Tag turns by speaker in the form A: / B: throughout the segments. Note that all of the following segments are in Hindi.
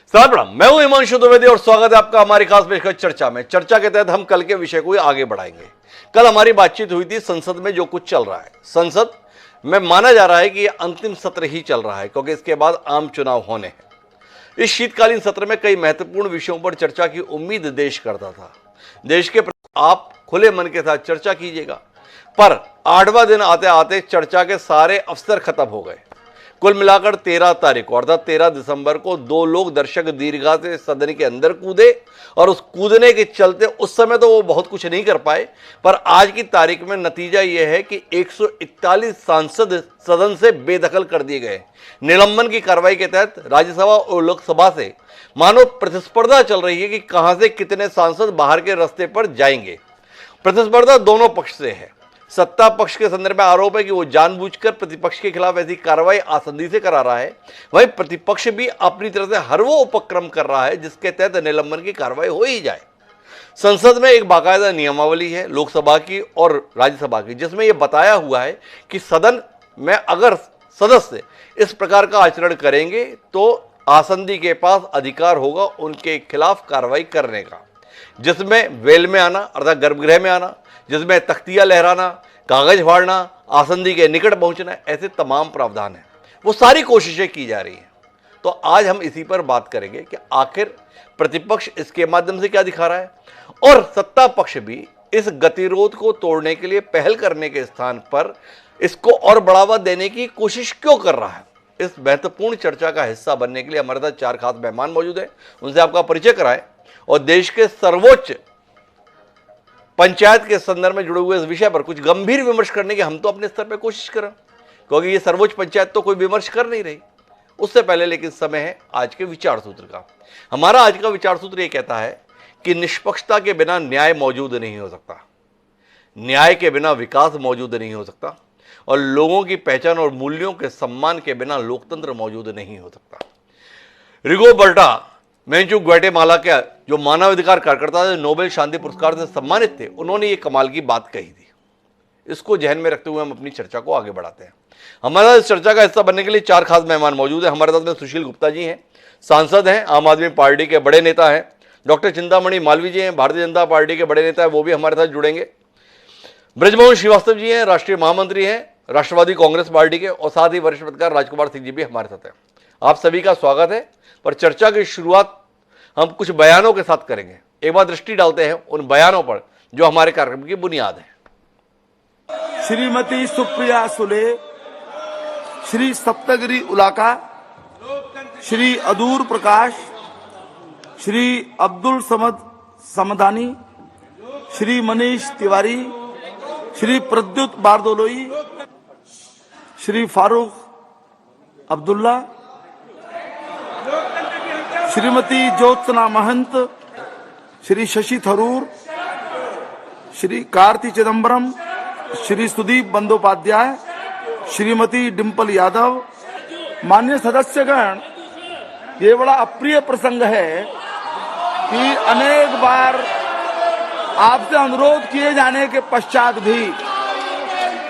A: प्रणाम, मैं हूं हिमांशु द्विवेदी और स्वागत है आपका हमारी खास पेशकश चर्चा में। चर्चा के तहत हम कल के विषय को आगे बढ़ाएंगे। कल हमारी बातचीत हुई थी संसद में जो कुछ चल रहा है। संसद में माना जा रहा है कि यह अंतिम सत्र ही चल रहा है क्योंकि इसके बाद आम चुनाव होने हैं। इस शीतकालीन सत्र में कई महत्वपूर्ण विषयों पर चर्चा की उम्मीद देश करता था। देश के आप खुले मन के साथ चर्चा कीजिएगा, पर 8वां दिन आते आते चर्चा के सारे अवसर खत्म हो गए। कुल मिलाकर 13 तारीख को अर्थात 13 दिसंबर को 2 लोग दर्शक दीर्घा से सदन के अंदर कूदे और उस कूदने के चलते उस समय तो वो बहुत कुछ नहीं कर पाए, पर आज की तारीख में नतीजा यह है कि 141 सांसद सदन से बेदखल कर दिए गए। निलंबन की कार्रवाई के तहत राज्यसभा और लोकसभा से मानो प्रतिस्पर्धा चल रही है कि कहां से कितने सांसद बाहर के रास्ते पर जाएंगे। प्रतिस्पर्धा दोनों पक्ष से है। सत्ता पक्ष के संदर्भ में आरोप है कि वो जानबूझकर प्रतिपक्ष के खिलाफ ऐसी कार्रवाई आसंदी से करा रहा है। वहीं प्रतिपक्ष भी अपनी तरफ से हर वो उपक्रम कर रहा है जिसके तहत निलंबन की कार्रवाई हो ही जाए। संसद में एक बाकायदा नियमावली है लोकसभा की और राज्यसभा की, जिसमें यह बताया हुआ है कि सदन में अगर सदस्य इस प्रकार का आचरण करेंगे तो आसंदी के पास अधिकार होगा उनके खिलाफ कार्रवाई करने का, जिसमें वेल में आना अर्थात गर्भगृह में आना, जिसमें तख्तियां लहराना, कागज फाड़ना, आसंदी के निकट पहुंचना, ऐसे तमाम प्रावधान हैं। वो सारी कोशिशें की जा रही हैं। तो आज हम इसी पर बात करेंगे कि आखिर प्रतिपक्ष इसके माध्यम से क्या दिखा रहा है और सत्ता पक्ष भी इस गतिरोध को तोड़ने के लिए पहल करने के स्थान पर इसको और बढ़ावा देने की कोशिश क्यों कर रहा है। इस महत्वपूर्ण चर्चा का हिस्सा बनने के लिए हमारे साथ 4 खास मेहमान मौजूद हैं। उनसे आपका परिचय कराएं और देश के सर्वोच्च पंचायत के संदर्भ में जुड़े हुए इस विषय पर कुछ गंभीर विमर्श करने की हम तो अपने स्तर पर कोशिश करें, क्योंकि ये सर्वोच्च पंचायत तो कोई विमर्श कर नहीं रही। उससे पहले लेकिन समय है आज के विचार सूत्र का। हमारा आज का विचार सूत्र ये कहता है कि निष्पक्षता के बिना न्याय मौजूद नहीं हो सकता, न्याय के बिना विकास मौजूद नहीं हो सकता और लोगों की पहचान और मूल्यों के सम्मान के बिना लोकतंत्र मौजूद नहीं हो सकता। रिगोबर्टा मेंचू ग्वाटेमाला के जो मानवाधिकार कार्यकर्ता थे, नोबेल शांति पुरस्कार से सम्मानित थे, उन्होंने ये कमाल की बात कही थी। इसको ध्यान में रखते हुए हम अपनी चर्चा को आगे बढ़ाते हैं। हमारा इस चर्चा का हिस्सा बनने के लिए 4 खास मेहमान मौजूद हैं। हमारे साथ में सुशील गुप्ता जी हैं, सांसद हैं, आम आदमी पार्टी के बड़े नेता हैं। डॉक्टर चिंतामणि मालवी जी हैं, भारतीय जनता पार्टी के बड़े नेता हैं, वो भी हमारे साथ जुड़ेंगे। ब्रजमोहन श्रीवास्तव जी हैं, राष्ट्रीय महामंत्री हैं राष्ट्रवादी कांग्रेस पार्टी के, और साथ ही वरिष्ठ पत्रकार राजकुमार सिंह जी भी हमारे साथ हैं। आप सभी का स्वागत है। पर चर्चा की शुरुआत हम कुछ बयानों के साथ करेंगे। एक बार दृष्टि डालते हैं उन बयानों पर जो हमारे कार्यक्रम की बुनियाद है।
B: श्रीमती सुप्रिया सुले, श्री सप्तगिरी उलाका, श्री अदूर प्रकाश, श्री अब्दुल समद समदानी, श्री मनीष तिवारी, श्री प्रद्युत बारदोलोई, श्री फारूक अब्दुल्ला, श्रीमती ज्योत्सना महंत, श्री शशि थरूर, श्री कार्ति चिदम्बरम, श्री सुदीप बंदोपाध्याय, श्रीमती डिम्पल यादव। माननीय सदस्यगण, ये बड़ा अप्रिय प्रसंग है कि अनेक बार आपसे अनुरोध किए जाने के पश्चात भी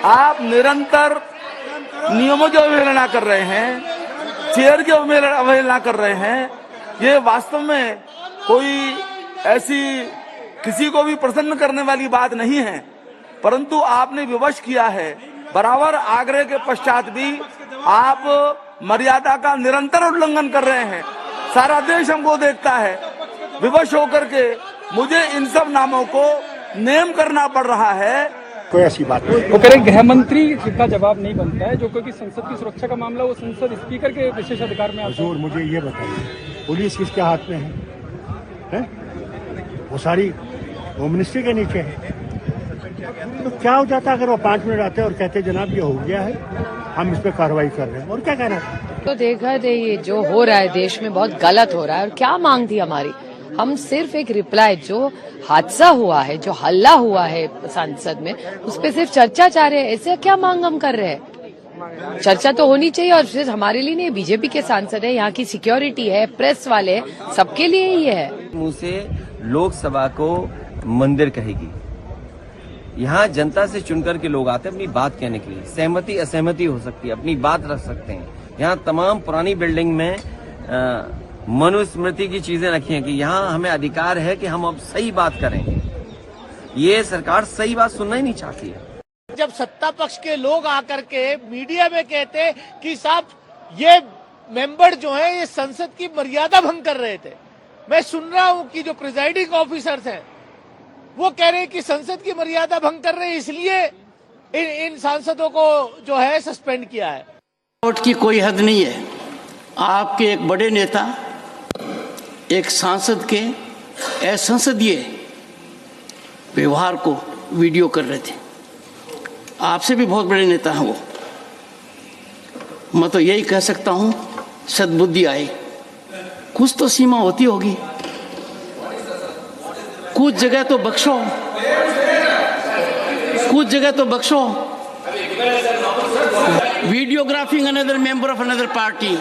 B: आप निरंतर नियमों की अवहेलना कर रहे हैं, चेयर की अवहेलना कर रहे हैं। ये वास्तव में कोई ऐसी किसी को भी प्रसन्न करने वाली बात नहीं है, परंतु आपने विवश किया है। बराबर आग्रह के पश्चात भी आप मर्यादा का निरंतर उल्लंघन कर रहे हैं। सारा देश हमको देखता है। विवश होकर के मुझे इन सब नामों को नेम करना पड़ रहा है।
C: कोई ऐसी बात नहीं।
D: वो कह रहे गृह मंत्री का जवाब नहीं बनता है, जो क्योंकि संसद की सुरक्षा का मामला वो संसद स्पीकर के विशेष अधिकार में आता है।
C: मुझे ये बताइए, पुलिस किसके हाथ में है? वो सारी होम मिनिस्ट्री के नीचे है। तो क्या हो जाता अगर वो 5 मिनट आते और कहते जनाब ये हो गया है, हम इस पे कार्रवाई कर रहे हैं, और क्या कहना था?
E: तो देखा दे ये जो हो रहा है देश में बहुत गलत हो रहा है। और क्या मांग थी हमारी? हम सिर्फ एक रिप्लाई, जो हादसा हुआ है, जो हल्ला हुआ है संसद में, उस पर सिर्फ चर्चा चाह रहे हैं। ऐसे क्या मांग हम कर रहे हैं? चर्चा तो होनी चाहिए। और सिर्फ हमारे लिए नहीं, बीजेपी के सांसद है, यहाँ की सिक्योरिटी है, प्रेस वाले, सबके लिए ही है।
F: मुंह से लोकसभा को मंदिर कहेगी। यहाँ जनता से चुनकर के लोग आते हैं अपनी बात कहने के लिए। सहमति असहमति हो सकती है, अपनी बात रख सकते हैं। यहाँ तमाम पुरानी बिल्डिंग में मनुस्मृति की चीजें रखी हैं कि यहाँ हमें अधिकार है कि हम अब सही बात करें। ये सरकार सही बात सुनना ही नहीं चाहती है।
G: जब सत्ता पक्ष के लोग आकर के मीडिया में कहते कि साहब ये मेंबर जो है ये संसद की मर्यादा भंग कर रहे थे, मैं सुन रहा हूं कि जो प्रिजाइडिंग ऑफिसर्स हैं वो कह रहे हैं कि संसद की मर्यादा भंग कर रहे हैं, इसलिए इन सांसदों को जो है सस्पेंड किया है।
H: वोट की कोई हद नहीं है। आपके एक बड़े नेता एक सांसद के असंसदीय व्यवहार को वीडियो कर रहे थे। आपसे भी बहुत बड़े नेता हैं वो। मैं तो यही कह सकता हूं, सद्बुद्धि आए। कुछ तो सीमा होती होगी, कुछ जगह तो बख्शो, कुछ जगह तो बख्शो। Videographing another member of another party,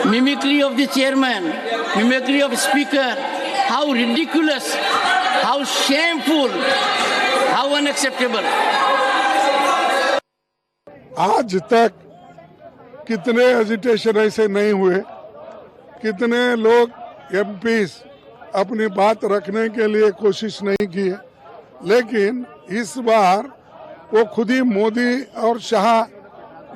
H: mimicry of the chairman, mimicry of speaker, how ridiculous, how shameful, how unacceptable.
I: आज तक कितने एजिटेशन ऐसे नहीं हुए, कितने लोग एमपीज अपनी बात रखने के लिए कोशिश नहीं की है, लेकिन इस बार वो खुद ही मोदी और शाह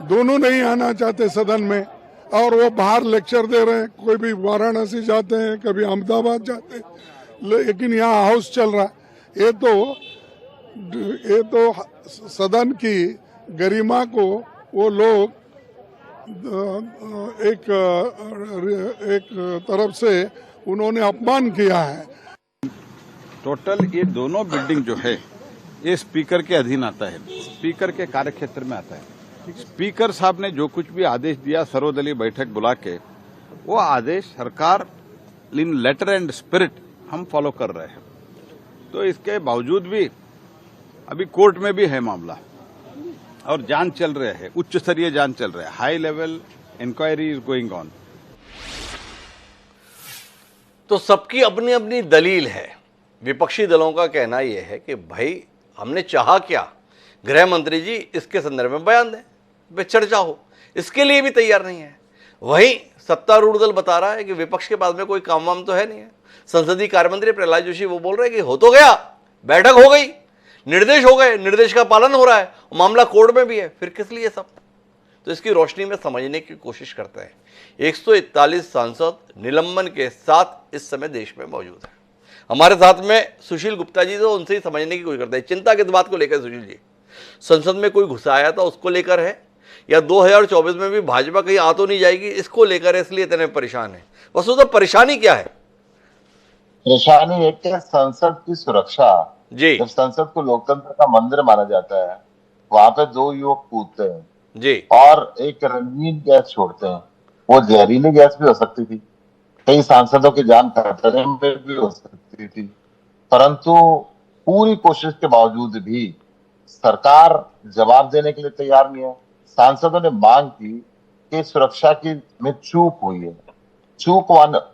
I: दोनों नहीं आना चाहते सदन में, और वो बाहर लेक्चर दे रहे हैं। कोई भी वाराणसी जाते हैं, कभी अहमदाबाद जाते हैं, लेकिन यहाँ हाउस चल रहा है। ये तो सदन की गरिमा को वो लोग एक तरफ से उन्होंने अपमान किया है।
J: टोटल ये दोनों बिल्डिंग जो है ये स्पीकर के अधीन आता है, स्पीकर के कार्यक्षेत्र में आता है। स्पीकर साहब ने जो कुछ भी आदेश दिया सर्वदलीय बैठक बुला के, वो आदेश सरकार इन लेटर एंड स्पिरिट हम फॉलो कर रहे हैं। तो इसके बावजूद भी अभी कोर्ट में भी है मामला और जांच चल रहे हैं, उच्च स्तरीय जांच चल रहा है, high level inquiry is going on.
A: तो सबकी अपनी अपनी दलील है। विपक्षी दलों का कहना यह है कि भाई हमने चाहा क्या, गृह मंत्री जी इसके संदर्भ में बयान दें, वे चर्चा हो, इसके लिए भी तैयार नहीं है। वहीं सत्तारूढ़ दल बता रहा है कि विपक्ष के पास में कोई काम वाम तो है नहीं है। संसदीय कार्य मंत्री प्रहलाद जोशी वो बोल रहे हैं कि हो तो गया, बैठक हो गई, निर्देश हो गए, निर्देश का पालन हो रहा है, मामला कोर्ट में भी है, फिर किस लिए सब। तो इसकी रोशनी में समझने की कोशिश करते हैं। 141 सांसद निलंबन के साथ इस समय देश में मौजूद है। हमारे साथ में सुशील गुप्ता जी, तो उनसे ही समझने की कोशिश करते हैं। चिंता किस बात को लेकर सुशील जी? संसद में कोई घुसाया था उसको लेकर है, या 2024 में भी भाजपा कहीं आ तो नहीं जाएगी इसको लेकर है, इसलिए इतने परेशान है? वस्तुतः परेशानी क्या है?
K: परेशानी एक है संसद की सुरक्षा
A: जी।
K: जब संसद को लोकतंत्र का मंदिर माना जाता है, वहां पे दो युवक कूदते हैं
A: जी
K: और एक रंगीन गैस छोड़ते हैं। वो जहरीली गैस भी हो सकती थी, कई सांसदों की जान खतरे में भी हो सकती थी, परंतु पूरी कोशिश के बावजूद भी सरकार जवाब देने के लिए तैयार नहीं है। सांसदों ने मांग की कि सुरक्षा की में चूक हुई है, चूक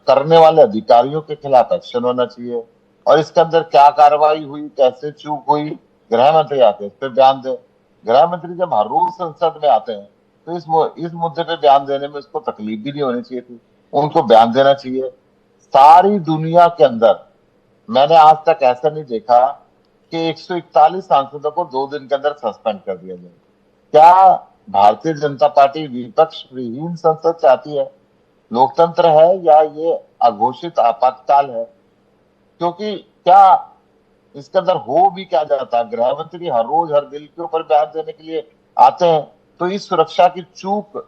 K: करने वाले अधिकारियों के खिलाफ एक्शन होना चाहिए, और इसके अंदर क्या कार्रवाई हुई, कैसे चूक हुई, गृह मंत्री आते हैं इस पर बयान दे। गृह मंत्री जब हर रोज संसद में आते हैं तो इस मुद्दे पे बयान देने में उसको तकलीफ भी नहीं होनी चाहिए थी, उनको बयान देना चाहिए। सारी दुनिया के अंदर मैंने आज तक ऐसा नहीं देखा कि 141 सांसदों को 2 दिन के अंदर सस्पेंड कर दिया जाए। क्या भारतीय जनता पार्टी विपक्ष विहीन संसद चाहती है? लोकतंत्र है या ये अघोषित आपातकाल है? क्योंकि क्या इसके अंदर हो भी क्या जाता? गृह मंत्री हर रोज हर बिल के ऊपर बयान देने के लिए आते हैं, तो इस सुरक्षा की चूक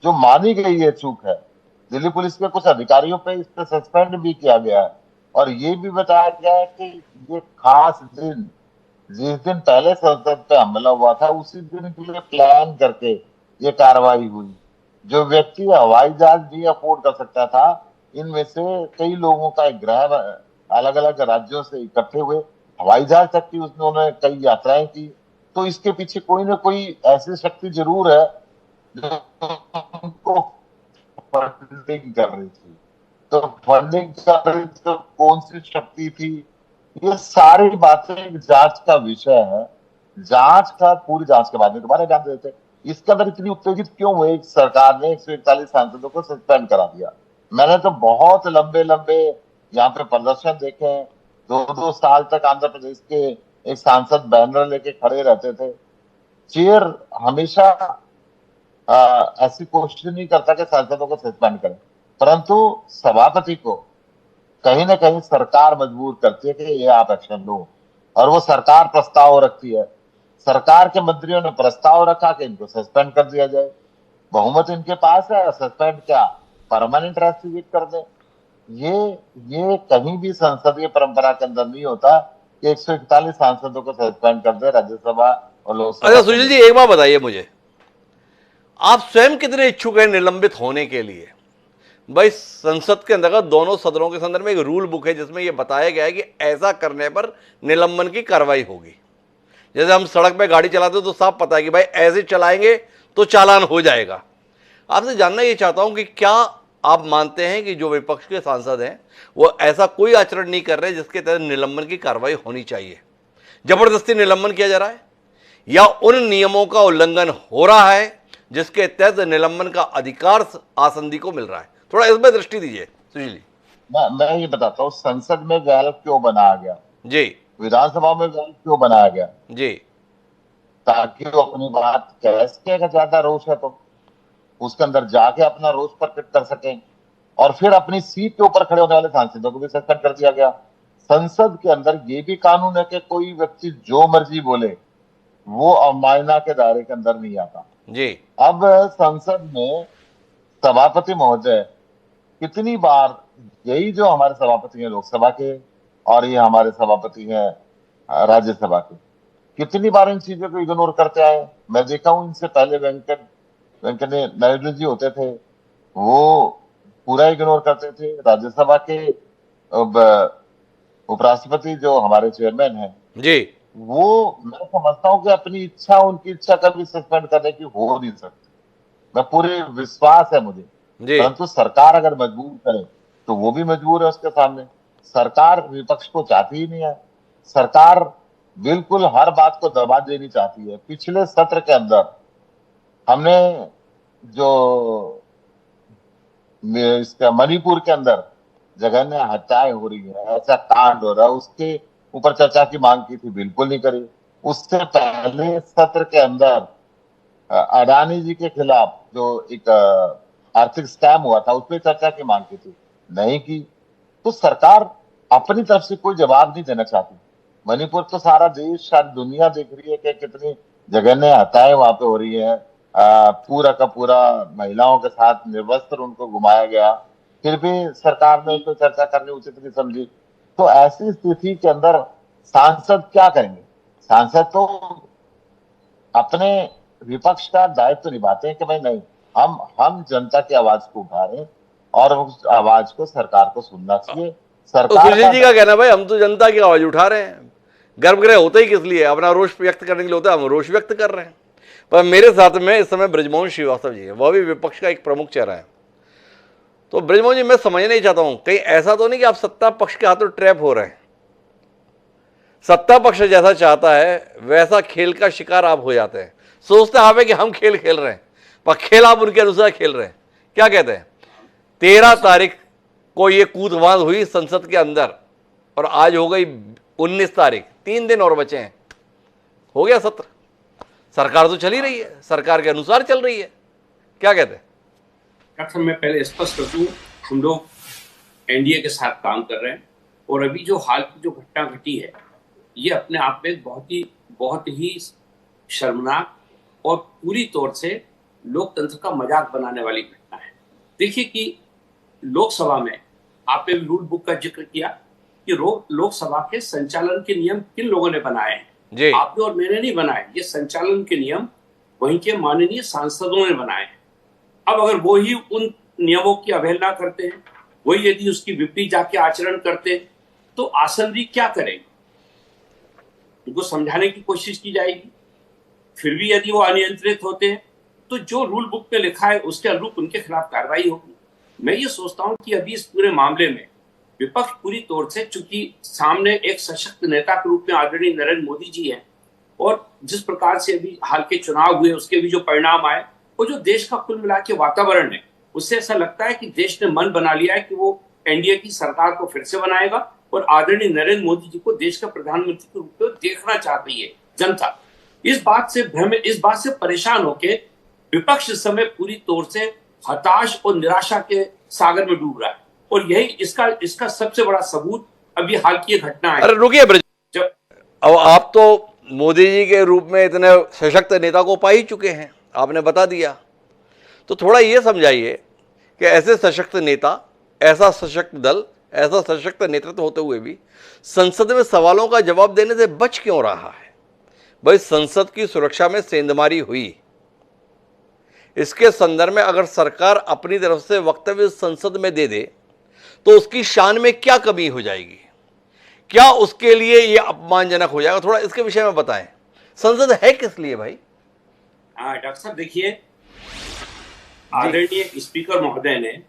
K: जो मानी गई है चूक है। दिल्ली पुलिस के कुछ अधिकारियों पे इस पे सस्पेंड भी किया गया है, और ये भी बताया गया है कि ये खास दिन जिस दिन पहले संसद पे हमला हुआ था उसी दिन के लिए प्लान करके ये कार्रवाई हुई। जो व्यक्ति हवाई जहाज भी अफोर्ड कर सकता था, इनमें से कई लोगों का एक ग्रह अलग अलग राज्यों से इकट्ठे हुए, हवाई जहाज तक की उन्होंने कई यात्राएं की। तो इसके पीछे कोई ना कोई ऐसी शक्ति जरूर है जो उनको फंडिंग कर रही थी। तो फंडिंग कर रही तो कौन सी शक्ति थी? ये सारी बातें एक जांच का विषय है। जांच का पूरी जांच के बाद में दोबारा बयान देते। इसके अंदर इतनी उत्तेजित क्यों हुए सरकार ने 141 सांसदों को सस्पेंड करा दिया? मैंने तो बहुत लंबे लंबे यहाँ पे प्रदर्शन देखे हैं। 2-2 साल तक आंध्र प्रदेश के एक सांसद बैनर लेके खड़े रहते थे। चेयर हमेशा ऐसी कोशिश नहीं करता कि सांसदों को सस्पेंड करें, परंतु सभापति को कहीं ना कहीं सरकार मजबूर करती है कि ये आप एक्शन लो, और वो सरकार प्रस्ताव रखती है। सरकार के मंत्रियों ने प्रस्ताव रखा कि इनको सस्पेंड कर दिया जाए। बहुमत इनके पास है, सस्पेंड क्या, परमानेंट रेस्टिट्यूट कर दे। ये कहीं भी संसदीय परंपरा के अंदर नहीं होता कि 141 सांसदों को सस्पेंड कर दे राज्यसभा और लोकसभा।
A: अच्छा सुशील जी, एक बात बताइए मुझे, आप स्वयं कितने इच्छुक हैं निलंबित होने के लिए? भाई संसद के अंतर्गत दोनों सदनों के संदर्भ में एक रूल बुक है जिसमें यह बताया गया है कि ऐसा करने पर निलंबन की कार्रवाई होगी। जैसे हम सड़क पे गाड़ी चलाते हो तो साफ पता है कि भाई ऐसे चलाएंगे तो चालान हो जाएगा। आपसे जानना ये चाहता हूं कि क्या आप मानते हैं कि जो विपक्ष के सांसद हैं वो ऐसा कोई आचरण नहीं कर रहे जिसके तहत निलंबन की कार्रवाई होनी चाहिए? जबरदस्ती निलंबन किया जा रहा है या उन नियमों का उल्लंघन हो रहा है जिसके तहत निलंबन का अधिकार आसंदी को मिल रहा है? थोड़ा इसमें दृष्टि दीजिए सुशील जी।
K: मैं ये बताता हूँ, संसद में गैल क्यों बनाया गया
A: जी,
K: विधानसभा में गैल क्यों बनाया गया
A: जी,
K: ताकि वो अपनी बात कह सके। अगर ज्यादा रोष है तो उसके अंदर जाके अपना रोष प्रकट कर सकें, और फिर अपनी सीट के ऊपर खड़े होने वाले सांसदों को भी सस्पेंड कर दिया गया। संसद के अंदर ये भी कानून है कि कोई व्यक्ति जो मर्जी बोले वो अवमानना के दायरे के अंदर नहीं आता
A: जी।
K: अब संसद में सभापति महोदय कितनी बार, यही जो हमारे सभापति हैं लोकसभा के और ये हमारे सभापति हैं राज्यसभा के, कितनी बार इन चीजों को इग्नोर करते आए। मैं देखा हूं, इनसे पहले वेंकट नायडू जी होते थे, वो पूरा इग्नोर करते थे। राज्यसभा के उपराष्ट्रपति जो हमारे चेयरमैन हैं
A: जी,
K: वो मैं समझता हूं कि अपनी इच्छा, उनकी इच्छा कभी सस्पेंड करने की हो नहीं सकती। मैं पूरे विश्वास है मुझे, परंतु सरकार अगर मजबूर करे तो वो भी मजबूर है उसके सामने। सरकार विपक्ष को चाहती ही नहीं है, सरकार बिल्कुल हर बात को दबा देनी चाहती है। पिछले सत्र के अंदर हमने जो इसका मणिपुर के अंदर जघन्य हत्याएं हो रही है, ऐसा कांड हो रहा है, उसके ऊपर चर्चा की मांग की थी, बिल्कुल नहीं करी। उससे पहले सत्र के अंदर अडानी जी के खिलाफ जो एक आर्थिक स्कैम हुआ था उस पर चर्चा की मांग की थी, नहीं की। तो सरकार अपनी तरफ से कोई जवाब नहीं देना चाहती। मणिपुर तो सारा देश, सारी दुनिया देख रही है कि कितनी जघन्य हत्याएं वहां पे हो रही है। पूरा का पूरा महिलाओं के साथ निर्वस्त्र उनको घुमाया गया, फिर भी सरकार ने उसको चर्चा करनी उचित नहीं समझी। तो ऐसी स्थिति के अंदर सांसद क्या करेंगे? सांसद तो अपने विपक्ष का दायित्व निभाते हैं कि भाई नहीं, हम जनता की आवाज को उठा रहे हैं और उस आवाज को सरकार को सुनना चाहिए। सरकार
A: सुशील जी का कहना भाई हम तो जनता की आवाज उठा रहे हैं, गर्भगृह होता ही किस लिए? अपना रोष व्यक्त करने के लिए होता है, हम रोष व्यक्त कर रहे हैं। पर मेरे साथ में इस समय बृजमोहन श्रीवास्तव जी है, वह भी विपक्ष का एक प्रमुख चेहरा है। तो बृजमोहन जी, मैं समझना ही चाहता हूं कहीं ऐसा तो नहीं कि आप सत्ता पक्ष के हाथों ट्रैप हो रहे हैं? सत्ता पक्ष जैसा चाहता है वैसा खेल का शिकार आप हो जाते हैं। सोचते आप है कि हम खेल खेल रहे हैं, पर खेल आप उनके अनुसार खेल रहे हैं। क्या कहते हैं? 13 तारीख को ये कूदफांद हुई संसद के अंदर और आज हो गई 19 तारीख, 3 दिन और बचे हैं, हो गया सत्र। सरकार तो चल ही रही है, सरकार के अनुसार चल रही है। क्या कहते हैं?
L: डॉक्टर, मैं पहले स्पष्ट कर दूं, हम लोग एनडीए के साथ काम कर रहे हैं और अभी जो हाल की जो घटना घटी है ये अपने आप में बहुत ही शर्मनाक और पूरी तौर से लोकतंत्र का मजाक बनाने वाली घटना है। देखिए कि लोकसभा में आपने रूल बुक का जिक्र किया कि लोकसभा के संचालन के नियम किन लोगों ने बनाए हैं। आपने और मैंने नहीं बनाए, ये संचालन के नियम वहीं के माननीय सांसदों ने बनाए हैं। अब अगर वो ही उन नियमों की अवहेलना करते हैं, वही यदि उसकी विपरीत जाके आचरण करते हैं, तो आसंदी क्या करेंगे? उनको समझाने की कोशिश की जाएगी। फिर भी यदि वो अनियंत्रित होते हैं तो जो रूल बुक में लिखा है उसके अनुरूप उनके खिलाफ कार्रवाई होगी। मैं ये सोचता हूं कि अभी इस पूरे मामले में विपक्ष पूरी तौर से, चूंकि सामने एक सशक्त नेता के रूप में आदरणीय नरेंद्र मोदी जी हैं और जिस प्रकार से अभी हाल के चुनाव हुए उसके भी जो परिणाम आए, वो जो देश का कुल मिला के वातावरण है उससे ऐसा लगता है कि देश ने मन बना लिया है कि वो एनडीए की सरकार को फिर से बनाएगा और आदरणीय नरेंद्र मोदी जी को देश का प्रधानमंत्री के रूप में देखना चाहती है जनता। इस बात से परेशान होके विपक्ष इस समय पूरी तौर से हताश और निराशा के सागर में डूब रहा है, और यही इसका सबसे बड़ा सबूत अभी हाल की घटना है।
A: अरे रुकिए जब अब आप तो मोदी जी के रूप में इतने सशक्त नेता को पा ही चुके हैं, आपने बता दिया, तो थोड़ा ये समझाइए कि ऐसे सशक्त नेता, ऐसा सशक्त दल, ऐसा सशक्त नेतृत्व होते हुए भी संसद में सवालों का जवाब देने से बच क्यों रहा है? भाई संसद की सुरक्षा में सेंधमारी हुई, इसके संदर्भ में अगर सरकार अपनी तरफ से वक्तव्य संसद में दे दे तो उसकी शान में क्या कमी हो जाएगी? क्या उसके लिए यह अपमानजनक हो जाएगा? थोड़ा इसके विषय में बताएं। संसद है किस लिए भाई?
L: डॉक्टर साहब देखिए, आदरणीय स्पीकर महोदय ने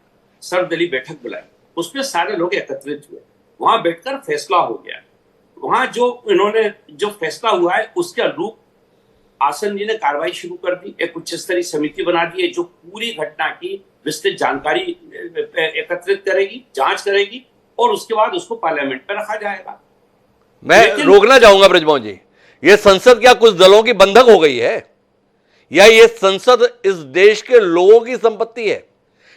L: सर्वदलीय बैठक बुलाई, उसमें सारे लोग एकत्रित हुए, वहां बैठकर फैसला हो गया। वहां जो फैसला हुआ है उसके अनुरूप आसन जी ने कार्रवाई शुरू कर दी, एक उच्च स्तरीय समिति बना दी है जो पूरी घटना की विस्तृत जानकारी एकत्रित करेगी, जांच करेगी और उसके बाद उसको पार्लियामेंट में रखा जाएगा।
A: मैं रोकना चाहूंगा ब्रजमोहन जी, ये संसद क्या कुछ दलों की बंधक हो गई है, या ये संसद इस देश के लोगों की संपत्ति है?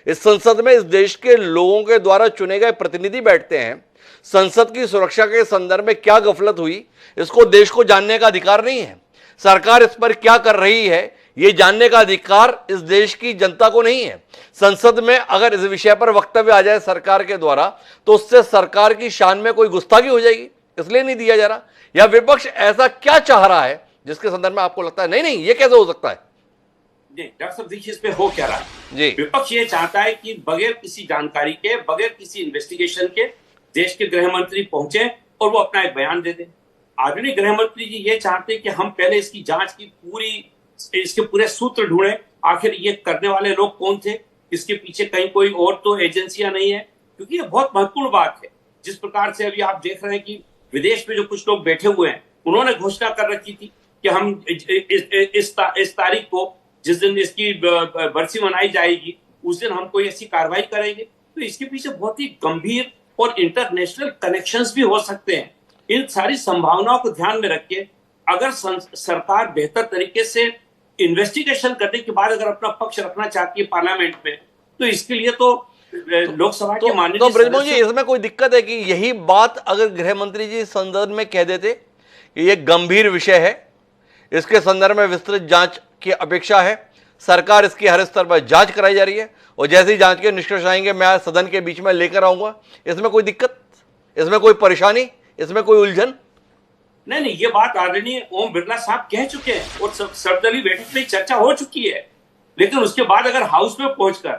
A: इस संसद में इस देश के लोगों के द्वारा चुने गए प्रतिनिधि बैठते हैं। संसद की सुरक्षा के संदर्भ में क्या गफलत हुई, इसको देश को जानने का अधिकार नहीं है। सरकार इस पर क्या कर रही है, यह जानने का अधिकार इस देश की जनता को नहीं है। संसद में अगर इस विषय पर वक्तव्य आ जाए सरकार के द्वारा तो उससे सरकार की शान में कोई गुस्ताखी हो जाएगी, इसलिए नहीं दिया जा रहा। या विपक्ष ऐसा क्या चाह रहा है जिसके संदर्भ में आपको लगता है नहीं ये कैसे हो सकता है?
L: जी डॉक्टर साहब देखिए, इस पे हो क्या रहा है
A: जी।
L: विपक्ष ये चाहता है कि बगैर किसी जानकारी के, बगैर किसी इन्वेस्टिगेशन के देश के गृह मंत्री पहुंचे और वो अपना एक बयान दे दें। आदरणीय गृह मंत्री जी ये चाहते हैं कि हम पहले इसकी जांच की इसके पूरे सूत्र ढूंढें, आखिर ये करने वाले लोग कौन थे, इसके पीछे कहीं कोई और तो एजेंसियां नहीं है, क्योंकि ये बहुत महत्वपूर्ण बात है। जिस प्रकार से अभी आप देख रहे हैं कि विदेश में जो कुछ लोग बैठे हुए हैं उन्होंने घोषणा कर रखी थी कि हम इस तारीख को, जिस दिन इसकी बरसी मनाई जाएगी, उस दिन हम कोई ऐसी कार्रवाई करेंगे। तो इसके पीछे बहुत ही गंभीर और इंटरनेशनल कनेक्शंस भी हो सकते हैं। इन सारी संभावनाओं को ध्यान में रख के अगर सरकार बेहतर तरीके से इन्वेस्टिगेशन करने के बाद अगर अपना पक्ष रखना चाहती है पार्लियामेंट में, तो इसके लिए तो लोकसभा के माननीय
A: तो ब्रजमोहन जी, इसमें कोई दिक्कत है कि यही बात अगर गृह मंत्री जी संसद में कह देते कि ये गंभीर विषय है, इसके संदर्भ में विस्तृत जांच की अपेक्षा है, सरकार इसकी हर स्तर पर जांच कराई जा रही है और जैसे ही जांच के निष्कर्ष आएंगे मैं सदन के बीच में लेकर आऊंगा, इसमें कोई दिक्कत, इसमें कोई परेशानी, इसमें कोई उलझन
L: नहीं, ये बात आदरणीय ओम बिरला साहब कह चुके हैं और सर्वदलीय बैठक में चर्चा हो चुकी है। लेकिन उसके बाद अगर हाउस में पहुंचकर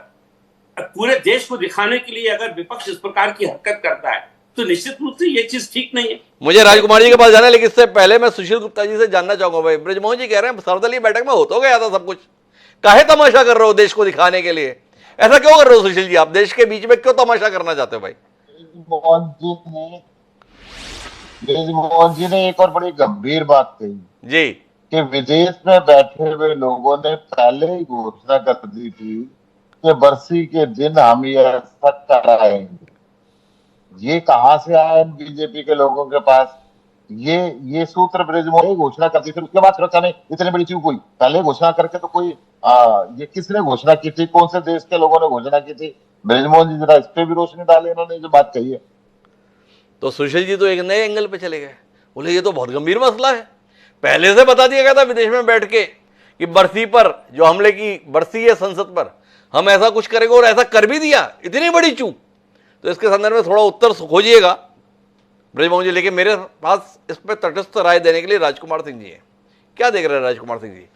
L: पूरे देश को दिखाने के लिए अगर विपक्ष इस प्रकार की हरकत करता है तो निश्चित रूप से ये चीज ठीक नहीं है।
A: मुझे राजकुमार जी के पास जाना है, लेकिन इससे पहले मैं सुशील गुप्ता जी से जानना चाहूंगा। भाई ब्रजमोहन जी कह रहे हैं सर्वदलीय बैठक में हो तो गया था सब कुछ, काहे तमाशा कर रहे हो देश को दिखाने के लिए? ऐसा क्यों कर रहे हो सुशील जी? आप देश के बीच में क्यों तमाशा करना चाहते हो भाई?
K: ब्रजमोहन जी ने एक और बड़ी गंभीर बात कही
A: जी
K: कि विदेश में बैठे हुए लोगों ने पहले ही घोषणा कर दी थी कि बरसी के दिन हम ये ऐसा कराएंगे। ये कहां से आया बीजेपी के लोगों के पास? ये सूत्र ब्रजमोहन ने घोषणा कर दी थी, उसके बाद सुरक्षा में इतनी बड़ी चूक हुई। पहले घोषणा करके तो कोई ये किसने घोषणा की थी, कौन से देश के लोगों ने घोषणा की थी? ब्रजमोहन जी जरा इस पे भी रोशनी डाले, इन्होंने जो बात कही है।
A: तो सुशील जी तो एक नए एंगल पे चले गए, बोले ये तो बहुत गंभीर मसला है, पहले से बता दिया गया था विदेश में बैठ के कि बरसी पर, जो हमले की बरसी है संसद पर, हम ऐसा कुछ करेंगे और ऐसा कर भी दिया, इतनी बड़ी चूक। तो इसके संदर्भ में थोड़ा उत्तर खोजिएगा ब्रजमोहन जी। लेकिन मेरे पास इस पर तटस्थ राय देने के लिए राजकुमार सिंह जी हैं। क्या देख रहे हैं राजकुमार सिंह जी?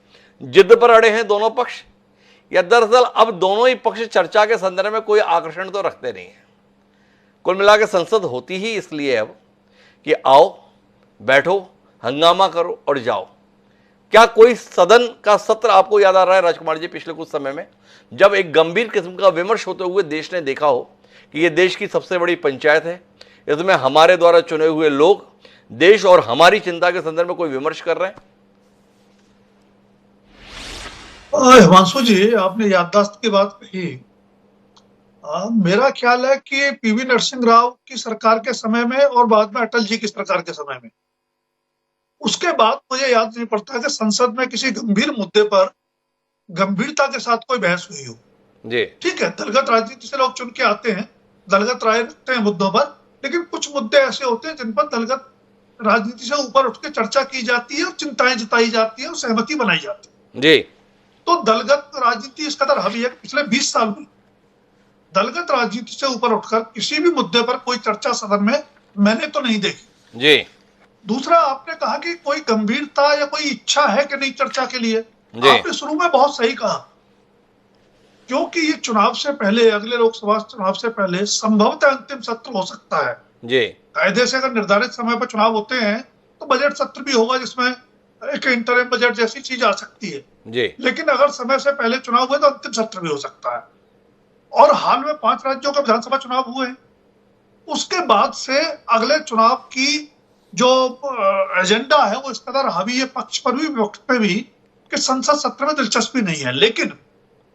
A: जिद पर अड़े हैं दोनों पक्ष, या दरअसल अब दोनों ही पक्ष चर्चा के संदर्भ में कोई आकर्षण तो रखते नहीं है? कुल मिला के संसद होती ही इसलिए अब कि आओ, बैठो, हंगामा करो और जाओ। क्या कोई सदन का सत्र आपको याद आ रहा है राजकुमार जी पिछले कुछ समय में, जब एक गंभीर किस्म का विमर्श होते हुए देश ने देखा हो कि यह देश की सबसे बड़ी पंचायत है, इसमें हमारे द्वारा चुने हुए लोग देश और हमारी चिंता के संदर्भ में कोई विमर्श कर रहे हैं?
M: हिमांशु जी, आपने याददाश्त की बात कही मेरा ख्याल है कि पीवी नरसिंह राव की सरकार के समय में और बाद में अटल जी की सरकार के समय में, उसके बाद मुझे याद नहीं पड़ता कि संसद में किसी गंभीर मुद्दे पर गंभीरता के साथ कोई बहस हुई हो।
A: जी
M: ठीक है, दलगत राजनीति से लोग चुन के आते हैं, दलगत राय रखते हैं मुद्दों पर, लेकिन कुछ मुद्दे ऐसे होते हैं जिन पर दलगत राजनीति से ऊपर उठ के चर्चा की जाती है और चिंताएं जताई जाती है और सहमति बनाई जाती है।
A: जी
M: तो दलगत राजनीति इस कदर हावी है कि पिछले 20 साल में दलगत राजनीति से ऊपर उठकर किसी भी मुद्दे पर कोई चर्चा सदन में मैंने तो नहीं देखी।
A: जी
M: दूसरा, आपने कहा कि कोई गंभीरता या कोई इच्छा है कि नहीं चर्चा के लिए। आपने शुरू में बहुत सही कहा, क्योंकि ये चुनाव से पहले, अगले लोकसभा चुनाव से पहले संभवतः अंतिम सत्र हो सकता है।
A: जी
M: कायदे से अगर निर्धारित समय पर चुनाव होते हैं तो बजट सत्र भी होगा जिसमें एक इंटरिम बजट जैसी चीज आ सकती है।
A: जी
M: लेकिन अगर समय से पहले चुनाव हुए तो अंतिम सत्र भी हो सकता है। और हाल में 5 राज्यों के विधानसभा चुनाव हुए हैं, उसके बाद से अगले चुनाव की जो एजेंडा है वो इस कदर हावी है पक्ष पर भी विपक्ष पे भी कि संसद सत्र में दिलचस्पी नहीं है। लेकिन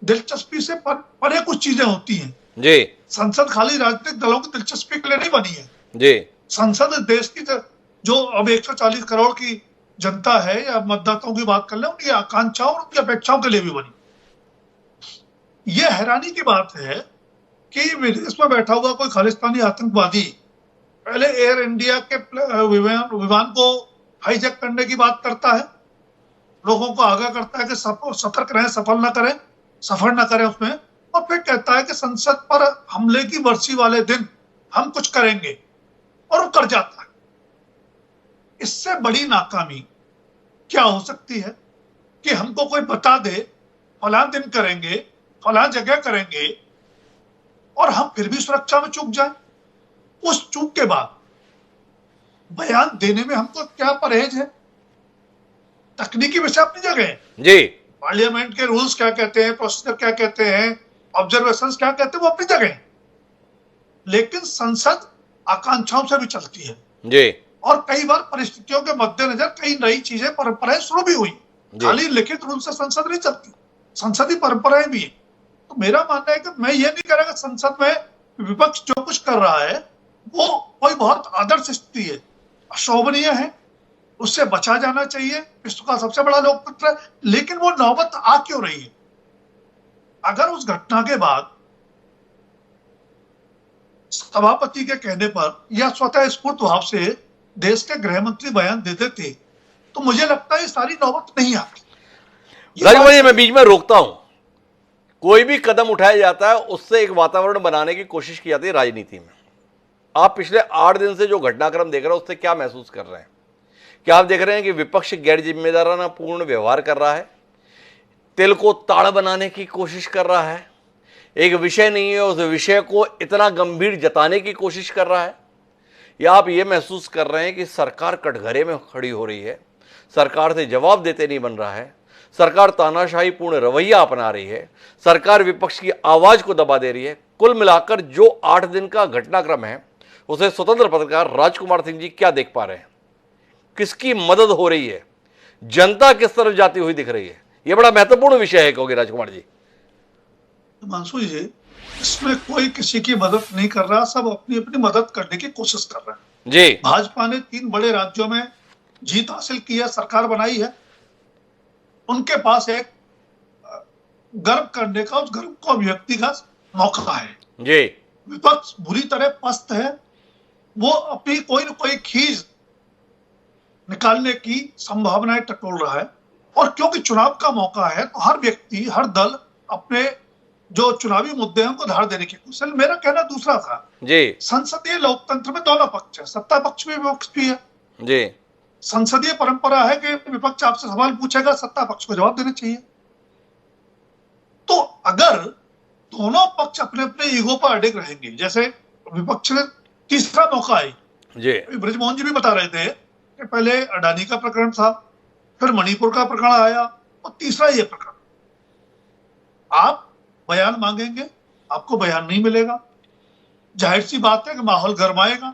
M: दिलचस्पी से परे कुछ चीजें होती हैं।
A: जी
M: संसद खाली राजनीतिक दलों की दिलचस्पी के लिए नहीं बनी है।
A: जी
M: संसद देश की जो अब 140 करोड़ की जनता है या मतदाताओं की बात कर ले, उनकी आकांक्षाओं और उनकी अपेक्षाओं के लिए भी बनी। यह हैरानी की बात है कि विदेश में बैठा हुआ कोई खालिस्तानी आतंकवादी पहले एयर इंडिया के विमान को हाईजैक करने की बात करता है, लोगों को आगाह करता है कि सतर्क रहें, सफर न करें उसमें, और फिर कहता है कि संसद पर हमले की बरसी वाले दिन हम कुछ करेंगे, और वो कर जाता है। इससे बड़ी नाकामी क्या हो सकती है कि हमको कोई बता दे फलां दिन करेंगे, फलां जगह करेंगे, और हम फिर भी सुरक्षा में चूक जाएं। उस चूक के बाद बयान देने में हमको क्या परहेज है? तकनीकी विषय अपनी जगह है
A: जी,
M: पार्लियामेंट के रूल्स क्या कहते हैं, प्रोसीजर क्या कहते हैं, ऑब्जर्वेशंस क्या कहते हैं, वो अपनी जगह है। लेकिन संसद आकांक्षाओं से भी चलती है
A: जी,
M: और कई बार परिस्थितियों के मद्देनजर कई नई चीजें, परंपराएं शुरू भी हुई। खाली लिखित रूप से संसद नहीं चलती, संसदीय परंपराएं भी है। तो मेरा मानना है कि मैं ये नहीं कह रहा कि संसद में विपक्ष जो कुछ कर रहा है वो कोई बहुत आदर्श स्थिति है, अशोभनीय है, उससे बचा जाना चाहिए, विश्व का सबसे बड़ा लोकतंत्र है। लेकिन वो नौबत आ क्यों रही है? अगर उस घटना के बाद सभापति के कहने पर या स्वतः स्फूर्त भाव से देश के गृह मंत्री बयान देते थे तो मुझे लगता है ये सारी नौबत नहीं आती।
A: राजकुमार, मैं बीच में रोकता हूं। कोई भी कदम उठाया जाता है उससे एक वातावरण बनाने की कोशिश की जाती है राजनीति में। आप पिछले 8 दिन से जो घटनाक्रम देख रहे हैं उससे क्या महसूस कर रहे हैं? क्या आप देख रहे हैं कि विपक्ष गैर जिम्मेदाराना पूर्ण व्यवहार कर रहा है, तिल को ताड़ बनाने की कोशिश कर रहा है, एक विषय नहीं है उस विषय को इतना गंभीर जताने की कोशिश कर रहा है, या आप ये महसूस कर रहे हैं कि सरकार कटघरे में खड़ी हो रही है, सरकार से जवाब देते नहीं बन रहा है, सरकार तानाशाही पूर्ण रवैया अपना रही है, सरकार विपक्ष की आवाज को दबा दे रही है? कुल मिलाकर जो 8 दिन का घटनाक्रम है उसे स्वतंत्र पत्रकार राजकुमार सिंह जी क्या देख पा रहे हैं? किसकी मदद हो रही है? जनता किस तरफ जाती हुई दिख रही है? यह बड़ा महत्वपूर्ण विषय है कहोगे राजकुमार जी?
M: हिमांशु जी, इसमें कोई किसी की मदद नहीं कर रहा, सब अपनी अपनी मदद करने की कोशिश कर रहे हैं।
A: जी,
M: भाजपा ने 3 बड़े राज्यों में जीत हासिल की है, सरकार बनाई है, उनके पास एक गर्व करने का, उस गर्व को अभिव्यक्ति का मौका है।
A: जी,
M: विपक्ष बुरी तरह पस्त है, वो अपनी कोई न कोई खींच निकालने की संभावनाएं टटोल रहा है। और क्योंकि चुनाव का मौका है तो हर व्यक्ति, हर दल अपने जो चुनावी मुद्दे हैं उनको धार देने की कोशिश। मेरा कहना दूसरा था
A: जी,
M: संसदीय लोकतंत्र में दोनों पक्ष है, सत्ता पक्ष भी विपक्ष भी है।
A: जी,
M: संसदीय परंपरा है कि विपक्ष आपसे सवाल पूछेगा, सत्ता पक्ष को जवाब देना चाहिए। तो अगर दोनों पक्ष अपने अपने ईगो पर अड़िग रहेंगे, जैसे विपक्ष ने तीसरा मौका है
A: जी,
M: ब्रजमोहन जी भी बता रहे थे कि पहले अडानी का प्रकरण था, फिर मणिपुर का प्रकरण आया और तीसरा ये प्रकरण। आप बयान मांगेंगे, आपको बयान नहीं मिलेगा, जाहिर सी बात है कि माहौल गर्माएगा।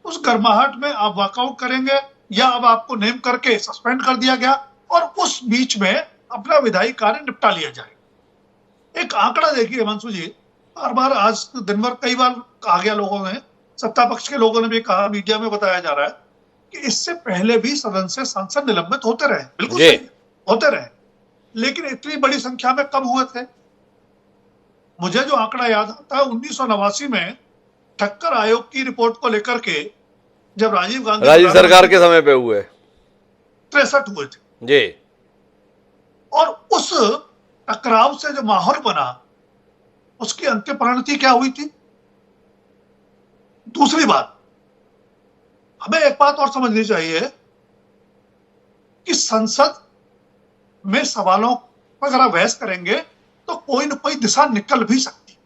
M: उस गर्माहट में आप वॉकआउट करेंगे या अब आपको नेम करके सस्पेंड कर दिया गया और उस बीच में अपना विधायी कार्य निपटा लिया जाए। एक आंकड़ा देखिए हिमांशु जी, बार बार आज दिन भर कई बार कहा गया, लोगों ने, सत्ता पक्ष के लोगों ने भी कहा, मीडिया में बताया जा रहा है कि इससे पहले भी सदन से सांसद निलंबित होते रहे, बिल्कुल सही, होते रहे, लेकिन इतनी बड़ी संख्या में कब हुए थे? मुझे जो आंकड़ा याद आता है 1989 में ठक्कर आयोग की रिपोर्ट को लेकर के जब राजीव
A: सरकार के समय पे हुए
M: 63 हुए थे
A: जी।
M: और उस टकराव से जो माहौल बना उसकी अंतिम परिणति क्या हुई थी? दूसरी बात, हमें एक बात और समझनी चाहिए कि संसद में सवालों पर अगर आप बहस करेंगे तो कोई न कोई दिशा निकल भी सकती,